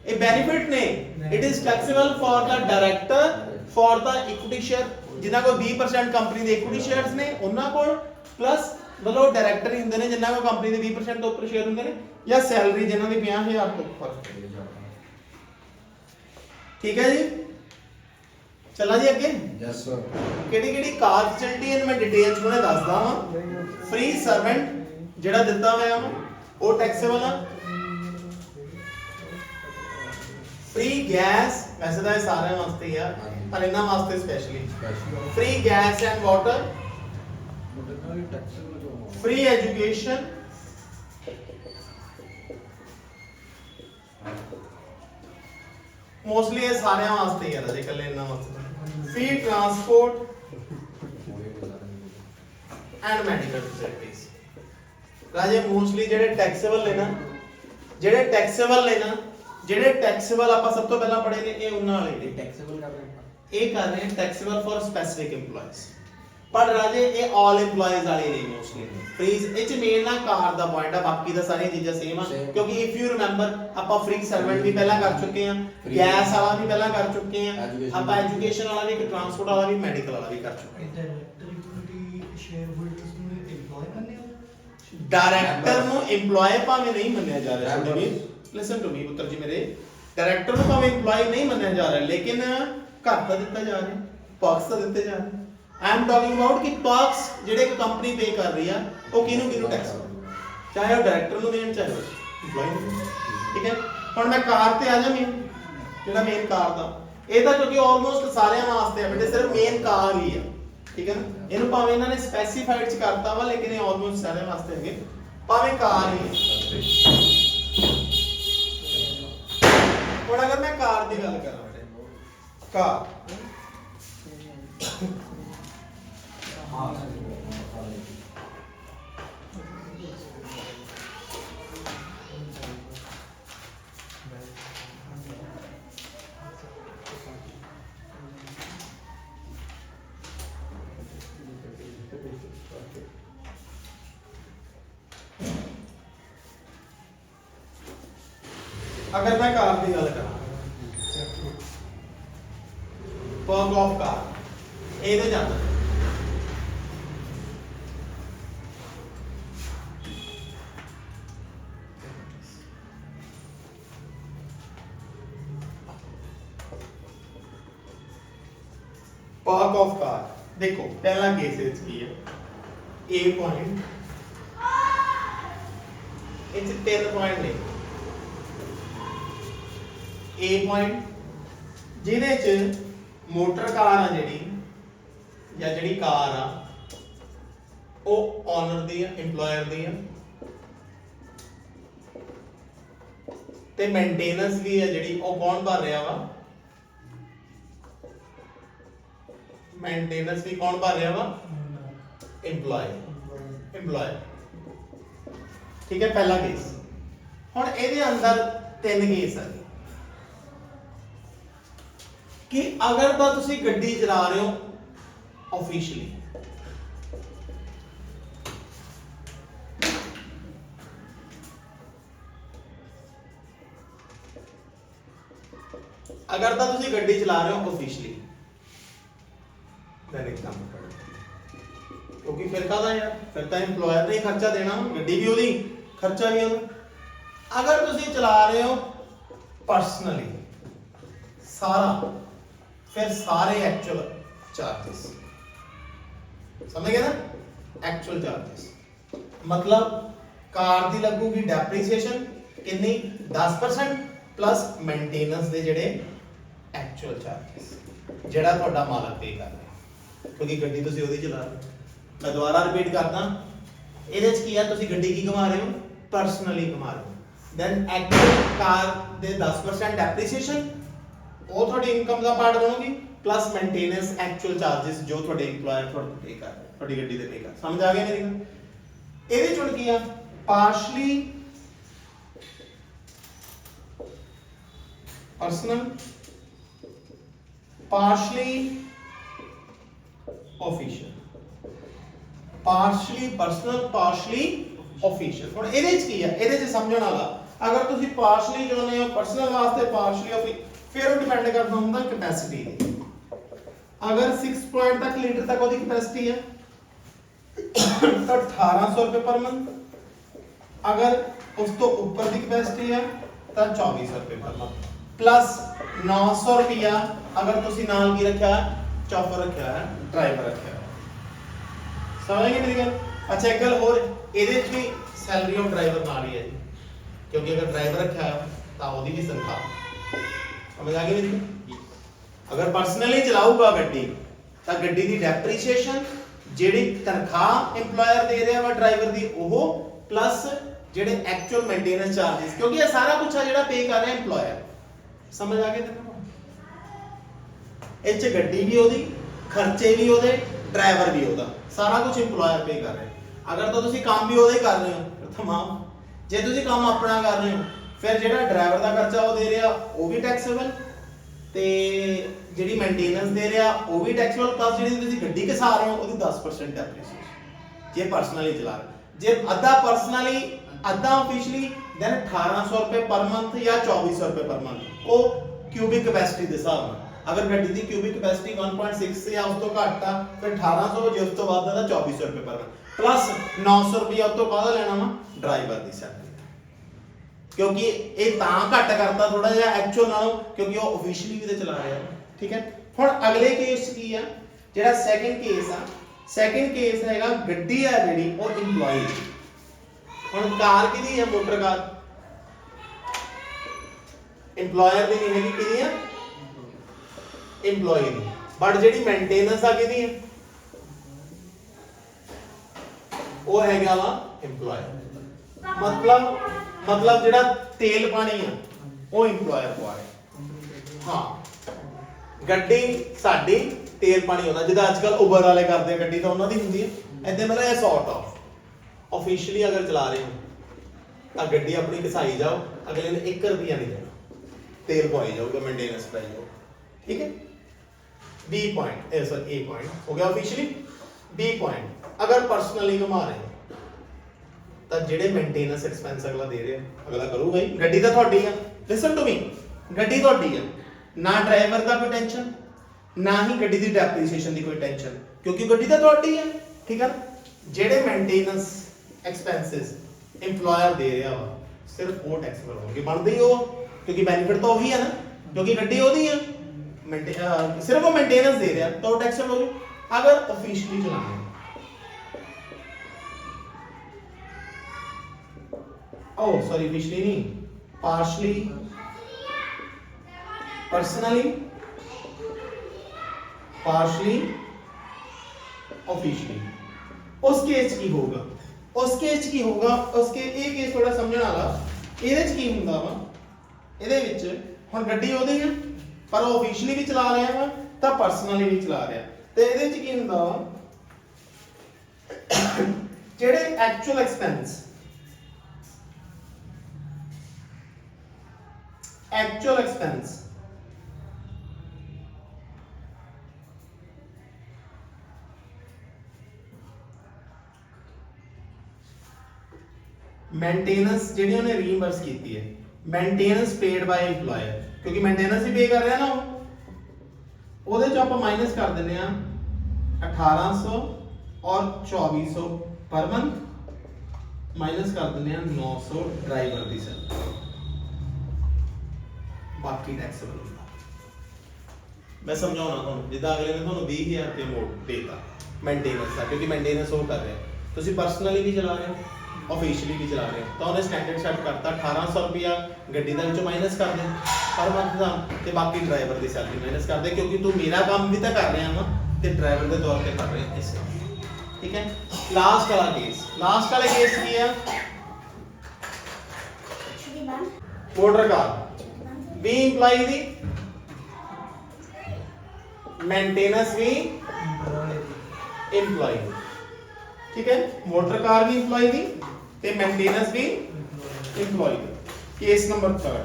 ਇਹ ਬੈਨੀਫਿਟ ਨੇ। It is taxable for the director for the equity share जिन्ना को 20% कंपनी दे इक्विटी शेयर्स ने उन्ना को प्लस मतलब डायरेक्टर ही हुंदे ने जिन्ना को कंपनी दे 20% तो ऊपर शेयर हुंदे ने या सैलरी जिन्ना दी 50000 तो ऊपर ठीक है जी चला जी अगे यस सर केड़ी केड़ी कार फैसिलिटी है मैं डिटेल च हुणे दसदा हां फ्री सर्वेंट जेड़ा दित्ता होया वा ਉਹ टैक्सेबल ਆ फ्री गैस वैसे ਤਾਂ ਇਹ ਸਾਰਿਆਂ ਵਾਸਤੇ ਹੀ ਆ ਪਰ ਇਹਨਾਂ ਵਾਸਤੇ specially free gas and water free education mostly ये सारे वास्ते ही है राजे कल्ले इन्ना वास्ते free transport and medical facilities Raje mostly जेडे टैक्सेबल ने ना जेडे टैक्सेबल ਆਪਾਂ ਸਭ ਤੋਂ ਪਹਿਲਾਂ ਪੜ੍ਹੇ ਨੇ ਇਹ ਉਹਨਾਂ ਵਾਲੇ ਨੇ टैक्सेबल कर रहे हैं ਇਹ ਕਰ ਰਹੇ ਟੈਕਸੇਬਲ ਫॉर ਸਪੈਸਿਫਿਕ EMPLOYEES ਪਰ ਰਾਜੇ ਇਹ ਆਲ EMPLOYEES ਵਾਲੇ ਨੇ ਮੋਸਟਲੀ ਫ੍ਰੀਜ਼ ਇਹ ਚ ਮੇਨ ਨਾ ਕਾਰ ਦਾ ਪੁਆਇੰਟ ਆ ਬਾਕੀ ਦਾ ਸਾਰੀਆਂ ਚੀਜ਼ਾਂ ਸੇਮ ਆ ਕਿਉਂਕਿ ਇਫ ਯੂ ਰਿਮੈਂਬਰ ਆਪਾਂ ਫ੍ਰੀ ਸਰਵੈਂਟ ਵੀ ਪਹਿਲਾਂ ਕਰ ਚੁੱਕੇ ਆ ਗੈਸ ਵਾਲਾ ਵੀ ਪਹਿਲਾਂ ਕਰ ਚੁੱਕੇ ਆ ਆਪਾਂ ਐਜੂਕੇਸ਼ਨ ਵਾਲਾ ਵੀ ਟਰਾਂਸਪੋਰਟ ਵਾਲਾ ਵੀ ਮੈਡੀਕਲ ਵਾਲਾ ਵੀ ਕਰ ਚੁੱਕੇ ਆ डायरेक्टर ਨੂੰ EMPLOYE ਭਾਵੇਂ ਨਹੀਂ ਮੰਨਿਆ ਜਾ ਰਿਹਾ ਤੁਹਾਡੇ ਵੀ ਲਿਸਨ ਟੂ ਮੀ ਪੁੱਤਰ ਜੀ ਮੇਰੇ डायरेक्टर ਨੂੰ ਭਾਵੇਂ EMPLOYE ਨਹੀਂ ਮੰਨਿਆ ਜਾ ਰਿਹਾ ਲੇਕਿਨ ਘਰ ਤਾਂ ਦਿੱਤਾ ਜਾ ਰਿਹਾ ਪਰਕਸ ਤਾਂ ਦਿੱਤੇ ਜਾ ਰਹੇ आई एम टॉकिंग अबाउट कि पर्क्स ਜਿਹੜੇ ਇੱਕ ਕੰਪਨੀ ਪੇ ਕਰ ਰਹੀ ਆ ਉਹ ਕਿਹਨੂੰ ਟੈਕਸ ਚਾਹੇ ਉਹ ਡਾਇਰੈਕਟਰ ਨੂੰ ਦੇਣ ਚਾਹੇ EMPLOYE ਨੂੰ ਦੇਣ ਠੀਕ ਹੈ ਹੁਣ ਮੈਂ ਕਾਰ ਤੇ ਆ ਜਾਵਾਂ ਜਿਹੜਾ ਮੇਨ ਕਾਰ ਦਾ ਇਹ ਤਾਂ ਕਿਉਂਕਿ ਆਲਮੋਸਟ ਸਾਰਿਆਂ ਵਾਸਤੇ ਆ ਬੇਟੇ ਸਿਰਫ ਮੇਨ ਕਾਰ ਹੀ ਆ ਠੀਕ ਹੈ ਨਾ ਇਹਨੂੰ ਭਾਵੇਂ ਇਹਨਾਂ ਨੇ ਸਪੈਸੀਫਾਈਡ ਚ ਕਰਤਾ ਵਾ ਲੇਕਿਨ ਇਹ ਆਲਮੋਸਟ ਸਾਰਿਆਂ ਵਾਸਤੇ ਹੈਗੇ ਭਾਵੇਂ ਕਾਰ ਹੀ ਹੁਣ ਅਗਰ ਮੈਂ ਕਾਰ ਦੀ ਗੱਲ ਕਰਾਂ ਬੇਟੇ ਕਾਰ अगर मैं कार की गल करा पर्क ऑफ कार ए दे जाना पर्क ऑफ कार देखो पहला केस की है ए पॉइंट इस 3 पॉइंट ने ए पॉइंट ਜਿਹਦੇ ਚ ਮੋਟਰ ਕਾਰ ਆ ਜਿਹੜੀ ਜਾਂ ਜਿਹੜੀ ਕਾਰ ਆ ਉਹ ਓਨਰ ਦੀ ਆ EMPLOYER ਦੀ ਆ ਤੇ ਮੇਨਟੇਨੈਂਸ ਵੀ ਆ ਜਿਹੜੀ ਉਹ ਕੌਣ ਭਰ ਰਿਹਾ ਵਾ मेंटेनेंस भी कौन भर रहा वा एम्प्लॉय ठीक है पहला केस हुन ਇਹਦੇ अंदर 3 केस है कि अगर ਤਾਂ ਤੁਸੀਂ ਗੱਡੀ ਚਲਾ ਰਹੇ ਹੋ ऑफिशियली अगर ਤਾਂ ਤੁਸੀਂ ਗੱਡੀ ਚਲਾ ਰਹੇ ਹੋ ऑफिशियली then एक काम करो क्योंकि फिर कादा यार फिर तो एम्प्लॉयर ने खर्चा देना गड्डी भी ओदी खर्चा भी ओदा अगर तुसी चला रहे हो पर्सनली सारा फिर सारे एक्चुअल चार्जेस समझ गए ना एक्चुअल चार्जेस मतलब कार दी लगूगी डेप्रिसिएशन कितनी 10% प्लस मेंटेनेंस दे जेड़े एक्चुअल चार्जेस जेड़ा ਤੁਹਾਡਾ ਮਾਲਕ पे कर रहा है क्योंकि गड्डी ਤੁਸੀਂ ਉਹਦੀ ਚਲਾ ਰਹੇ ਹੋ ਮੈਂ ਦੁਬਾਰਾ ਰਿਪੀਟ ਕਰਦਾ ਇਹਦੇ ਚ ਕੀ ਆ ਤੁਸੀਂ ਗੱਡੀ ਕੀ ਕਮਾ ਰਹੇ ਹੋ ਪਰਸਨਲੀ ਕਮਾ ਰਹੇ ਹੋ ਦੈਨ ਐਕਚੁਅਲ ਕਾਰ ਦੇ 10% ਡੈਪਰੀਸੀਏਸ਼ਨ ਉਹ ਤੁਹਾਡੀ ਇਨਕਮ ਦਾ ਪਾਰਟ ਬਣੂਗੀ ਪਲੱਸ ਮੇਨਟੇਨੈਂਸ ਐਕਚੁਅਲ ਚਾਰजेस ਜੋ ਤੁਹਾਡੇ EMPLOYER ਤੁਹਾਨੂੰ ਪੇ ਕਰ ਰਿਹਾ ਤੁਹਾਡੀ ਗੱਡੀ ਦੇ ਪੇ ਕਰ ਸਮਝ ਆ ਗਿਆ ਮੇਰੀ ਗੱਲ ਇਹਦੇ ਚ ਹੁਣ ਕੀ ਆ ਪਾਰਸ਼ਲੀ personal partially official partially personal partially official ਹੁਣ ਇਹਦੇ ਚ ਕੀ ਆ ਇਹਦੇ ਚ ਸਮਝਣ ਵਾਲਾ ਅਗਰ ਤੁਸੀਂ partially ਚਾਹੁੰਦੇ ਹੋ ਪਰਸਨਲ ਵਾਸਤੇ partially फिर वो डिपेंड करता ਹੁੰਦਾ कैपेसिटी ਦੀ। अगर 6 पॉइंट तक लीटर तक ਉਹਦੀ कैपेसिटी है तो 1800 रुपए पर मंथ। अगर उस तो ऊपर की कैपेसिटी है तो 2400 रुपए पर मंथ प्लस 900 रुपया अगर तुसी नाल की रखा है चॉपर रखा है ड्राइवर रखा है। समझ गए मेरी गल? अच्छा एक गल और ਇਹਦੇ ਚ भी सैलरी ऑफ ड्राइवर ਨਾਲ ही है जी, क्योंकि अगर ड्राइवर रखा है तो ਉਹਦੀ भी तनख्वाह। समझ आ गई मेरी? अगर पर्सनली चलाऊगा गड्डी तो गड्डी की डेप्रीशिएशन ਜਿਹੜੀ ਤਨਖਾਹ एम्प्लॉयर दे रहा वा ड्राइवर दी ਉਹ प्लस ਜਿਹੜੇ एक्चुअल मेंटेनेंस चार्जेस, क्योंकि ये सारा कुछ है ਜਿਹੜਾ पे कर रहा है एम्प्लॉयर। समझ आ गए तेरे? ਇਹ ਚ ਗੱਡੀ ਵੀ ਉਹਦੀ, ਖਰਚੇ ਵੀ ਉਹਦੇ, ड्राइवर भी ਉਹਦਾ, सारा कुछ एम्प्लॉयर पे कर रहा है। अगर तो ਤੁਸੀਂ ਕੰਮ ਵੀ ਉਹਦਾ ਹੀ ਕਰ ਰਹੇ ਹੋ तमाम, ਜੇ ਤੁਸੀਂ ਕੰਮ ਆਪਣਾ ਕਰ ਰਹੇ ਹੋ ਫਿਰ ਜਿਹੜਾ ਡਰਾਈਵਰ ਦਾ ਖਰਚਾ ਉਹ ਦੇ ਰਿਹਾ ਉਹ ਵੀ ਟੈਕਸੇਬਲ, ਤੇ ਜਿਹੜੀ ਮੇਨਟੇਨੈਂਸ ਦੇ ਰਿਹਾ ਉਹ ਵੀ ਟੈਕਸੇਬਲ, ਪਲੱਸ ਜਿਹੜੀ ਤੁਸੀਂ ਗੱਡੀ ਘਸਾ ਰਹੇ ਹੋ ਉਹਦੀ 10% ਡੈਪਰੀਸੀਏਸ਼ਨ ਜੇ ਪਰਸਨਲੀ ਚਲਾ ਰਹੇ। ਜੇ ਅੱਧਾ ਪਰਸਨਲੀ ਅੱਧਾ ਆਫੀਸ਼ੀਅਲੀ ਦੈਨ 1800 ਰੁਪਏ ਪਰ ਮੰਥ ਜਾਂ 2400 ਰੁਪਏ ਪਰ ਮੰਥ, ਉਹ ਕਿਊਬਿਕ ਕੈਪੈਸਿਟੀ ਦੇ ਹਿਸਾਬ ਨਾਲ। अगर ਗੱਡੀ ਦੀ ਕਿਊਬਿਕ ਕੈਪੈਸਿਟੀ 1.6 ਜਾਂ ਉਸ ਤੋਂ ਘੱਟ ਆ ਫਿਰ 1800, ਜੇ ਉਸ ਤੋਂ ਵੱਧ ਆ ਤਾਂ 2400 ਰੁਪਏ ਪਰ ਮੰਥ प्लस 900 रुपया उस तो बाद लेना वा ड्राइवर की सैलरी, क्योंकि ये ता घट करता थोड़ा जिहा एक्चुअल नालों, क्योंकि वो ऑफिशियली भी तो चला रहा है। ठीक है, हुण अगले केस की है जेड़ा सेकंड केस आ, सेकंड केस हैगा गड्डी है जेड़ी वो एम्प्लॉय दी। हुण कार किहदी है? मोटर कार एम्प्लॉयर दी नहीं हैगी, किहदी है? एम्प्लॉय दी। बट जेड़ी मेंटेनेंस आ किहदी है? वो है क्या वा एम्प्लॉयर। मतलब जेड़ा तेल पानी है वो एम्प्लॉयर को आ रहा। हाँ गड्डी साडी तेल पानी होना, जिदा आजकल उबर वाले करते हैं गड्डी तो उन्होंने दी हुंदी है। इदां मतलब सॉर्ट ऑफ ऑफिशियली अगर चला रहे हो तो गड्डी अपनी घसाई जाओ, अगले ने 1 रुपया नहीं देना, तेल पवाई जाओगे, मेंटेनेंस कराई जाओ। ठीक है, बी पॉइंट ए पॉइंट हो गया ऑफिशियली। बी पॉइंट अगर पर्सनली घुमा रहे हो तो जेडे मेंटेनेंस एक्सपेंस अगला दे रहे हैं अगला करूगा ही। गड्डी तो थोड़ी है, लिसन टू मी, गड्डी थोड़ी है, ना ड्राइवर का कोई टेंशन ना ही गड्डी की डेप्रीसिएशन की कोई टेंशन, क्योंकि गड्डी तो थोड़ी है। ठीक है ना, जेडे मेंटेनेंस एक्सपेंसेस एम्प्लॉयर दे रहा वा सिर्फ वो टैक्सेबल होंगे, बनते ही हो, क्योंकि बेनिफिट तो वही है ना, क्योंकि गड्डी ओदी है, सिर्फ वो मेंटेनेंस दे रहा तो टैक्सेबल होगी। अगर ऑफिशियली चलाना है, oh sorry officially नहीं, partially, personally, partially, officially, उस केस की होगा, उस केस की होगा, उसके एक केस थोड़ा समझने वाला। ਇਹਦੇ ਚ ਕੀ ਹੁੰਦਾ ਵਾ, ਇਹਦੇ ਵਿੱਚ ਹੁਣ ਗੱਡੀ ਉਹਦੀ ਹੈ ਪਰ ਉਹ officially ਵੀ ਚਲਾ ਰਿਹਾ ਵਾ ਤਾਂ personally ਵੀ ਚਲਾ ਰਿਹਾ, ਤੇ ਇਹਦੇ ਚ ਕੀ ਹੁੰਦਾ ਵਾ ਜਿਹੜੇ actual expense मेंटेनेंस ਜਿਹੜੀ ਉਹਨੇ ਰੀਇੰਬਰਸ ਕੀਤੀ ਹੈ, मेंटेनेंस पेड बाय एम्प्लॉयर, क्योंकि मेंटेनेंस ही पे कर रहा है ना ਉਹਦੇ ਚੋਂ ਆਪਾਂ ਮਾਈਨਸ ਕਰ ਦਿੰਨੇ ਆ 1800 और 2400 पर मंथ, माइनस कर दिंने आ 900 ड्राइवर दी सैलरी, बाकी टैक्सेबल होता। मैं समझाऊंगा ਤੁਹਾਨੂੰ, ਜਿੱਦਾਂ ਅਗਲੇ ਨੇ ਤੁਹਾਨੂੰ 20000 ਰੁਪਏ ਮੋੜ ਦੇਤਾ ਮੇਨਟੇਨੈਂਸ ਦਾ, ਕਿਉਂਕਿ ਮੇਨਟੇਨੈਂਸ ਉਹ ਕਰ ਰਿਹਾ, ਤੁਸੀਂ ਪਰਸਨਲੀ ਵੀ ਚਲਾ ਰਹੇ ਹੋ ऑफिशियली भी चला रहे हो, तो उन्हें स्टैंडर्ड सेट करता 1800 रुपया गड्डी ਦਾ ਵਿੱਚੋਂ ਮਾਈਨਸ ਕਰ ਦੇ ਪਰ ਮੰਥ ਦਾ, ਤੇ ਬਾਕੀ ਡਰਾਈਵਰ ਦੀ ਸੈਲਰੀ ਮਾਈਨਸ ਕਰ ਦੇ, ਕਿਉਂਕਿ ਤੂੰ ਮੇਰਾ ਕੰਮ ਵੀ ਤਾਂ ਕਰ ਰਿਹਾ ਨਾ ਤੇ ਡਰਾਈਵਰ ਦੇ ਤੌਰ ਤੇ ਕਰ ਰਿਹਾ ਇਸ। ठीक है, लास्ट वाला केस, लास्ट वाला केस की है मोटर कार, भी एम्प्लॉय दी, मेंटेनेंस भी एम्प्लॉय। ठीक है, मोटर कार भी एम्प्लॉय दी ते मेंटेनेंस भी एम्प्लॉय। केस नंबर 3,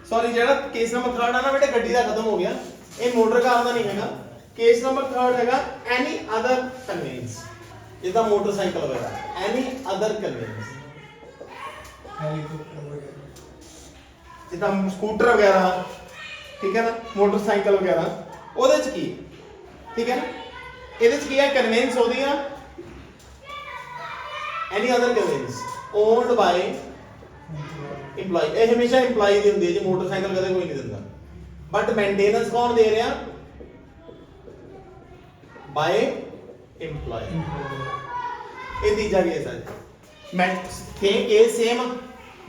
सॉरी जेड़ा केस नंबर 3 है ना बेटे गड्डी दा खत्म हो गया, ये मोटर कार दा नहीं हैगा। केस नंबर 3 हैगा एनी अदर कन्वेंस, जिदा मोटरसाइकिल वगैरह एनी अदर कन्वेंस जिदा स्कूटर वगैरह ठीक है ना मोटरसाइकिल वगैरह ओदे च की ठीक है ना ਇਹਦੇ ਚ ਕੀ ਹੈ ਕਨਵੈਂਸ ਹੋਦੀ ਆ ਐਨੀ ਅਦਰ ਕਨਵੈਂਸ ਓਨਡ ਬਾਈ EMPLOYE ਇਹ ਹਮੇਸ਼ਾ EMPLOYE ਦੀ ਹੁੰਦੀ ਹੈ ਜੀ ਮੋਟਰਸਾਈਕਲ ਕਦੇ ਕੋਈ ਨਹੀਂ ਦਿੰਦਾ ਬਟ ਮੇਨਟੇਨੈਂਸ ਕੌਣ ਦੇ ਰਿਹਾ ਬਾਈ EMPLOYE ਇਹ ਤੀਜਾ ਕੇਸ ਹੈ ਮੈਂ ਕੇਸ ਸੇਮ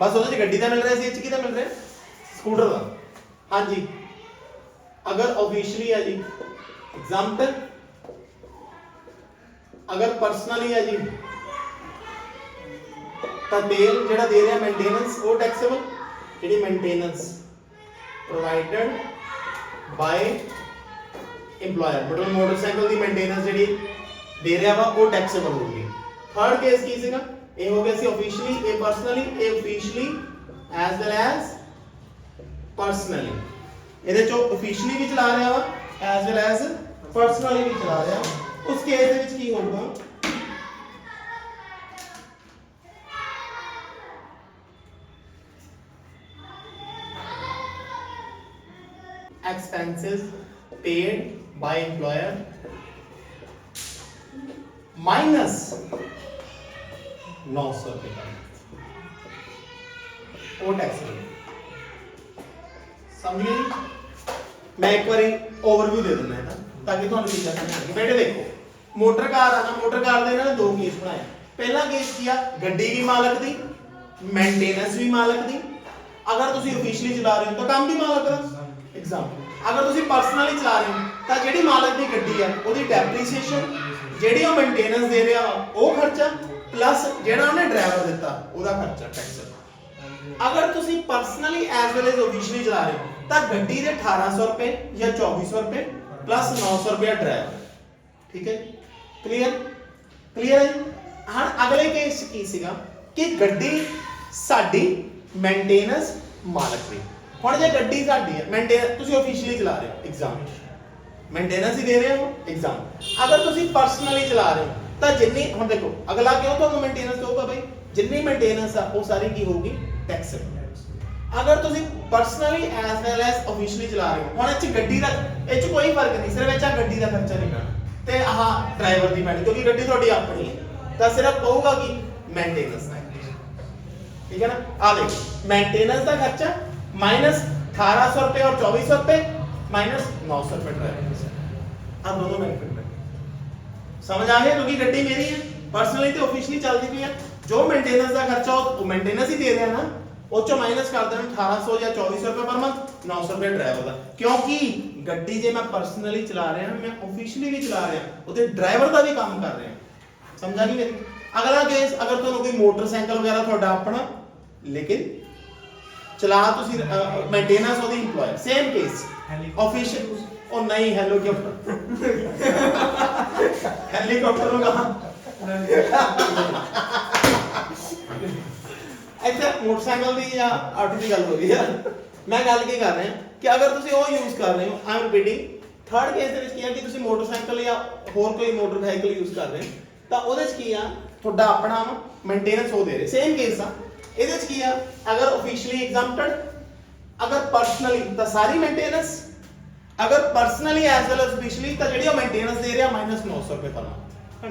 ਬਸ ਉਹਦੇ ਚ ਗੱਡੀ ਦਾ ਮਿਲ ਰਿਹਾ ਸੀ ਇਹ ਚ ਕਿਹਦਾ ਮਿਲ ਰਿਹਾ ਸਕੂਟਰ ਦਾ ਹਾਂਜੀ ਅਗਰ ਆਫੀਸ਼ੀਅਲੀ ਹੈ ਜੀ एग्जाम्पल अगर पर्सनली है जी तो तेल जेड़ा दे रहा मेंटेनेंस वो taxable JD maintenance provided by employer मतलब मोटरसाइकिल दी मेंटेनेंस जेडी दे रहा वा वो टैक्सेबल होगी थर्ड केस की सीगा ये हो गया सी ऑफिशियली ए पर्सनली ए officially as well as personally ਇਹਦੇ ਚੋਂ ऑफिशियली भी चला रहा वा एज वेल एज पर्सनली भी चला रहा उस केस ਦੇ ਵਿੱਚ ਕੀ ਹੋਊਗਾ expenses paid by employer minus 900 रुपए का वो टैक्स समझिए मैं एक बार ओवरव्यू दे देना है ना ताकि ਤੁਹਾਨੂੰ ਚੀਜ਼ਾਂ ਸਮਝ ਆ ਜਾਣ ਬੇਟੇ ਦੇਖੋ ਮੋਟਰ ਕਾਰ ਆ ਨਾ ਮੋਟਰ ਕਾਰ ਦੇ ਨਾਲ ਦੋ ਕੇਸ ਬਣਾਏ ਪਹਿਲਾ ਕੇਸ ਕੀ ਆ ਗੱਡੀ ਵੀ ਮਾਲਕ ਦੀ ਮੇਨਟੇਨੈਂਸ ਵੀ ਮਾਲਕ ਦੀ ਅਗਰ ਤੁਸੀਂ ਆਫੀਸ਼ੀਅਲੀ ਚਲਾ ਰਹੇ ਹੋ ਤਾਂ ਕੰਮ ਵੀ ਮਾਲਕ ਦਾ ਐਗਜ਼ਾਮਪਲ ਅਗਰ ਤੁਸੀਂ ਪਰਸਨਲੀ ਚਲਾ ਰਹੇ ਹੋ ਤਾਂ ਜਿਹੜੀ ਮਾਲਕ ਦੀ ਗੱਡੀ ਆ ਉਹਦੀ ਡੈਪਰੀਸੀਏਸ਼ਨ ਜਿਹੜੀ ਉਹ ਮੇਨਟੇਨੈਂਸ ਦੇ ਰਿਹਾ ਉਹ ਖਰਚਾ ਪਲੱਸ ਜਿਹੜਾ ਉਹਨੇ ਡਰਾਈਵਰ ਦਿੱਤਾ ਉਹਦਾ ਖਰਚਾ ਟੈਕਸ ਅਗਰ ਤੁਸੀਂ personally as well as officially ਚਲਾ ਰਹੇ ਹੋ ਤਾਂ ਗੱਡੀ ਦੇ 1800 ਰੁਪਏ ਜਾਂ 2400 ਰੁਪਏ प्लस 900 रुपया ड्राइवर ठीक है क्लियर क्लियर है हाँ अगले केस की सीगा कि गड्डी साडी मेंटेनेंस मालक दी हुण जे गड्डी साडी है मेंटेनेंस तुसी ऑफिशियली चला रहे हो एग्जाम मेंटेनेंस ही दे रहे हो एग्जाम अगर तुसी पर्सनली चला रहे हो तो जिन्नी हुण देखो अगला क्यों तो मेंटेनेंस होगा भाई जिन्नी मेंटेनेंस आ वो सारी की होगी टैक्स अगर तुसी personally as well as officially चला रहे हो हुण इच गड्डी दा इच कोई फर्क नहीं सिर्फ इच गड्डी दा खर्चा नहीं पैना ते आह ड्राइवर दी पैनी क्योंकि गड्डी ਤੁਹਾਡੀ ਆਪਣੀ है ਤਾਂ सिर्फ ਪਊਗਾ कि मेंटेनेंस ਦਾ ठीक है ना आ देख मेंटेनेंस ਦਾ खर्चा माइनस 1800 रुपए और 2400 रुपए माइनस 900 रुपए ड्राइवर अब दोनों बेनिफिट समझ आ गया क्योंकि गड्डी मेरी है पर्सनली ते ऑफिशियली चलती पई है जो मेंटेनेंस ਦਾ ਖਰਚਾ ਉਹ मेंटेनेंस ही दे रहा है ना ਉਹ ਚੋਂ ਮਾਈਨਸ ਕਰ ਦੇਣਾ 1800 ਜਾਂ 2400 ਰੁਪਏ ਪਰ ਮੰਥ 900 ਰੁਪਏ ਡਰਾਈਵਰ ਦਾ ਕਿਉਂਕਿ ਗੱਡੀ ਜੇ ਮੈਂ ਪਰਸਨਲੀ ਚਲਾ ਰਿਹਾ ਮੈਂ ਆਫੀਸ਼ੀਅਲੀ ਵੀ ਚਲਾ ਰਿਹਾ ਉਹਦੇ ਡਰਾਈਵਰ ਦਾ ਵੀ ਕੰਮ ਕਰ ਰਿਹਾ ਸਮਝਾ ਨਹੀਂ ਮੇਰੀ ਅਗਲਾ ਕੇਸ ਅਗਰ ਤੁਹਾਨੂੰ ਕੋਈ ਮੋਟਰਸਾਈਕਲ ਵਗੈਰਾ ਤੁਹਾਡਾ ਆਪਣਾ ਲੇਕਿਨ ਚਲਾ ਤੁਸੀਂ ਮੇਨਟੇਨੈਂਸ ਉਹਦੀ EMPLOYE ਸੇਮ ਕੇਸ ਆਫੀਸ਼ੀਅਲ ਉਹ ਨਹੀਂ ਹੈਲੀਕਾਪਟਰ ਹੈਲੀਕਾਪਟਰ ਨੂੰ ਕਹਾਂ ਇੱਥੇ ਮੋਟਰਸਾਈਕਲ ਦੀ ਜਾਂ ਆਟੋ ਦੀ ਗੱਲ ਹੋ ਰਹੀ ਹੈ ਮੈਂ ਗੱਲ ਕੀ ਕਰ ਰਿਹਾ ਕਿ ਅਗਰ ਤੁਸੀਂ ਉਹ ਯੂਜ਼ ਕਰ ਰਹੇ ਹੋ I am repeating third case ਦੇ ਵਿੱਚ ਕੀ ਹੈ ਕਿ ਤੁਸੀਂ ਮੋਟਰਸਾਈਕਲ ਜਾਂ ਹੋਰ ਕੋਈ ਮੋਟਰ ਵਹੀਕਲ ਯੂਜ਼ ਕਰ ਰਹੇ ਹੋ ਤਾਂ ਉਹਦੇ ਵਿੱਚ ਕੀ ਆ ਤੁਹਾਡਾ ਆਪਣਾ ਮੇਨਟੇਨੈਂਸ ਹੋ ਦੇ ਰਹੇ ਸੇਮ ਕੇਸ ਆ ਇਹਦੇ ਵਿੱਚ ਕੀ ਆ ਅਗਰ ਆਫੀਸ਼ੀਅਲੀ ਐਗਜ਼ਾਮਪਟਡ ਅਗਰ ਪਰਸਨਲੀ ਤਾਂ ਸਾਰੀ ਮੇਨਟੇਨੈਂਸ ਅਗਰ personally as well as officially ਤਾਂ ਜਿਹੜੀ ਉਹ ਮੇਨਟੇਨੈਂਸ ਦੇ ਰਿਹਾ -900 ਰੁਪਏ ਪਰ ਮੰਥ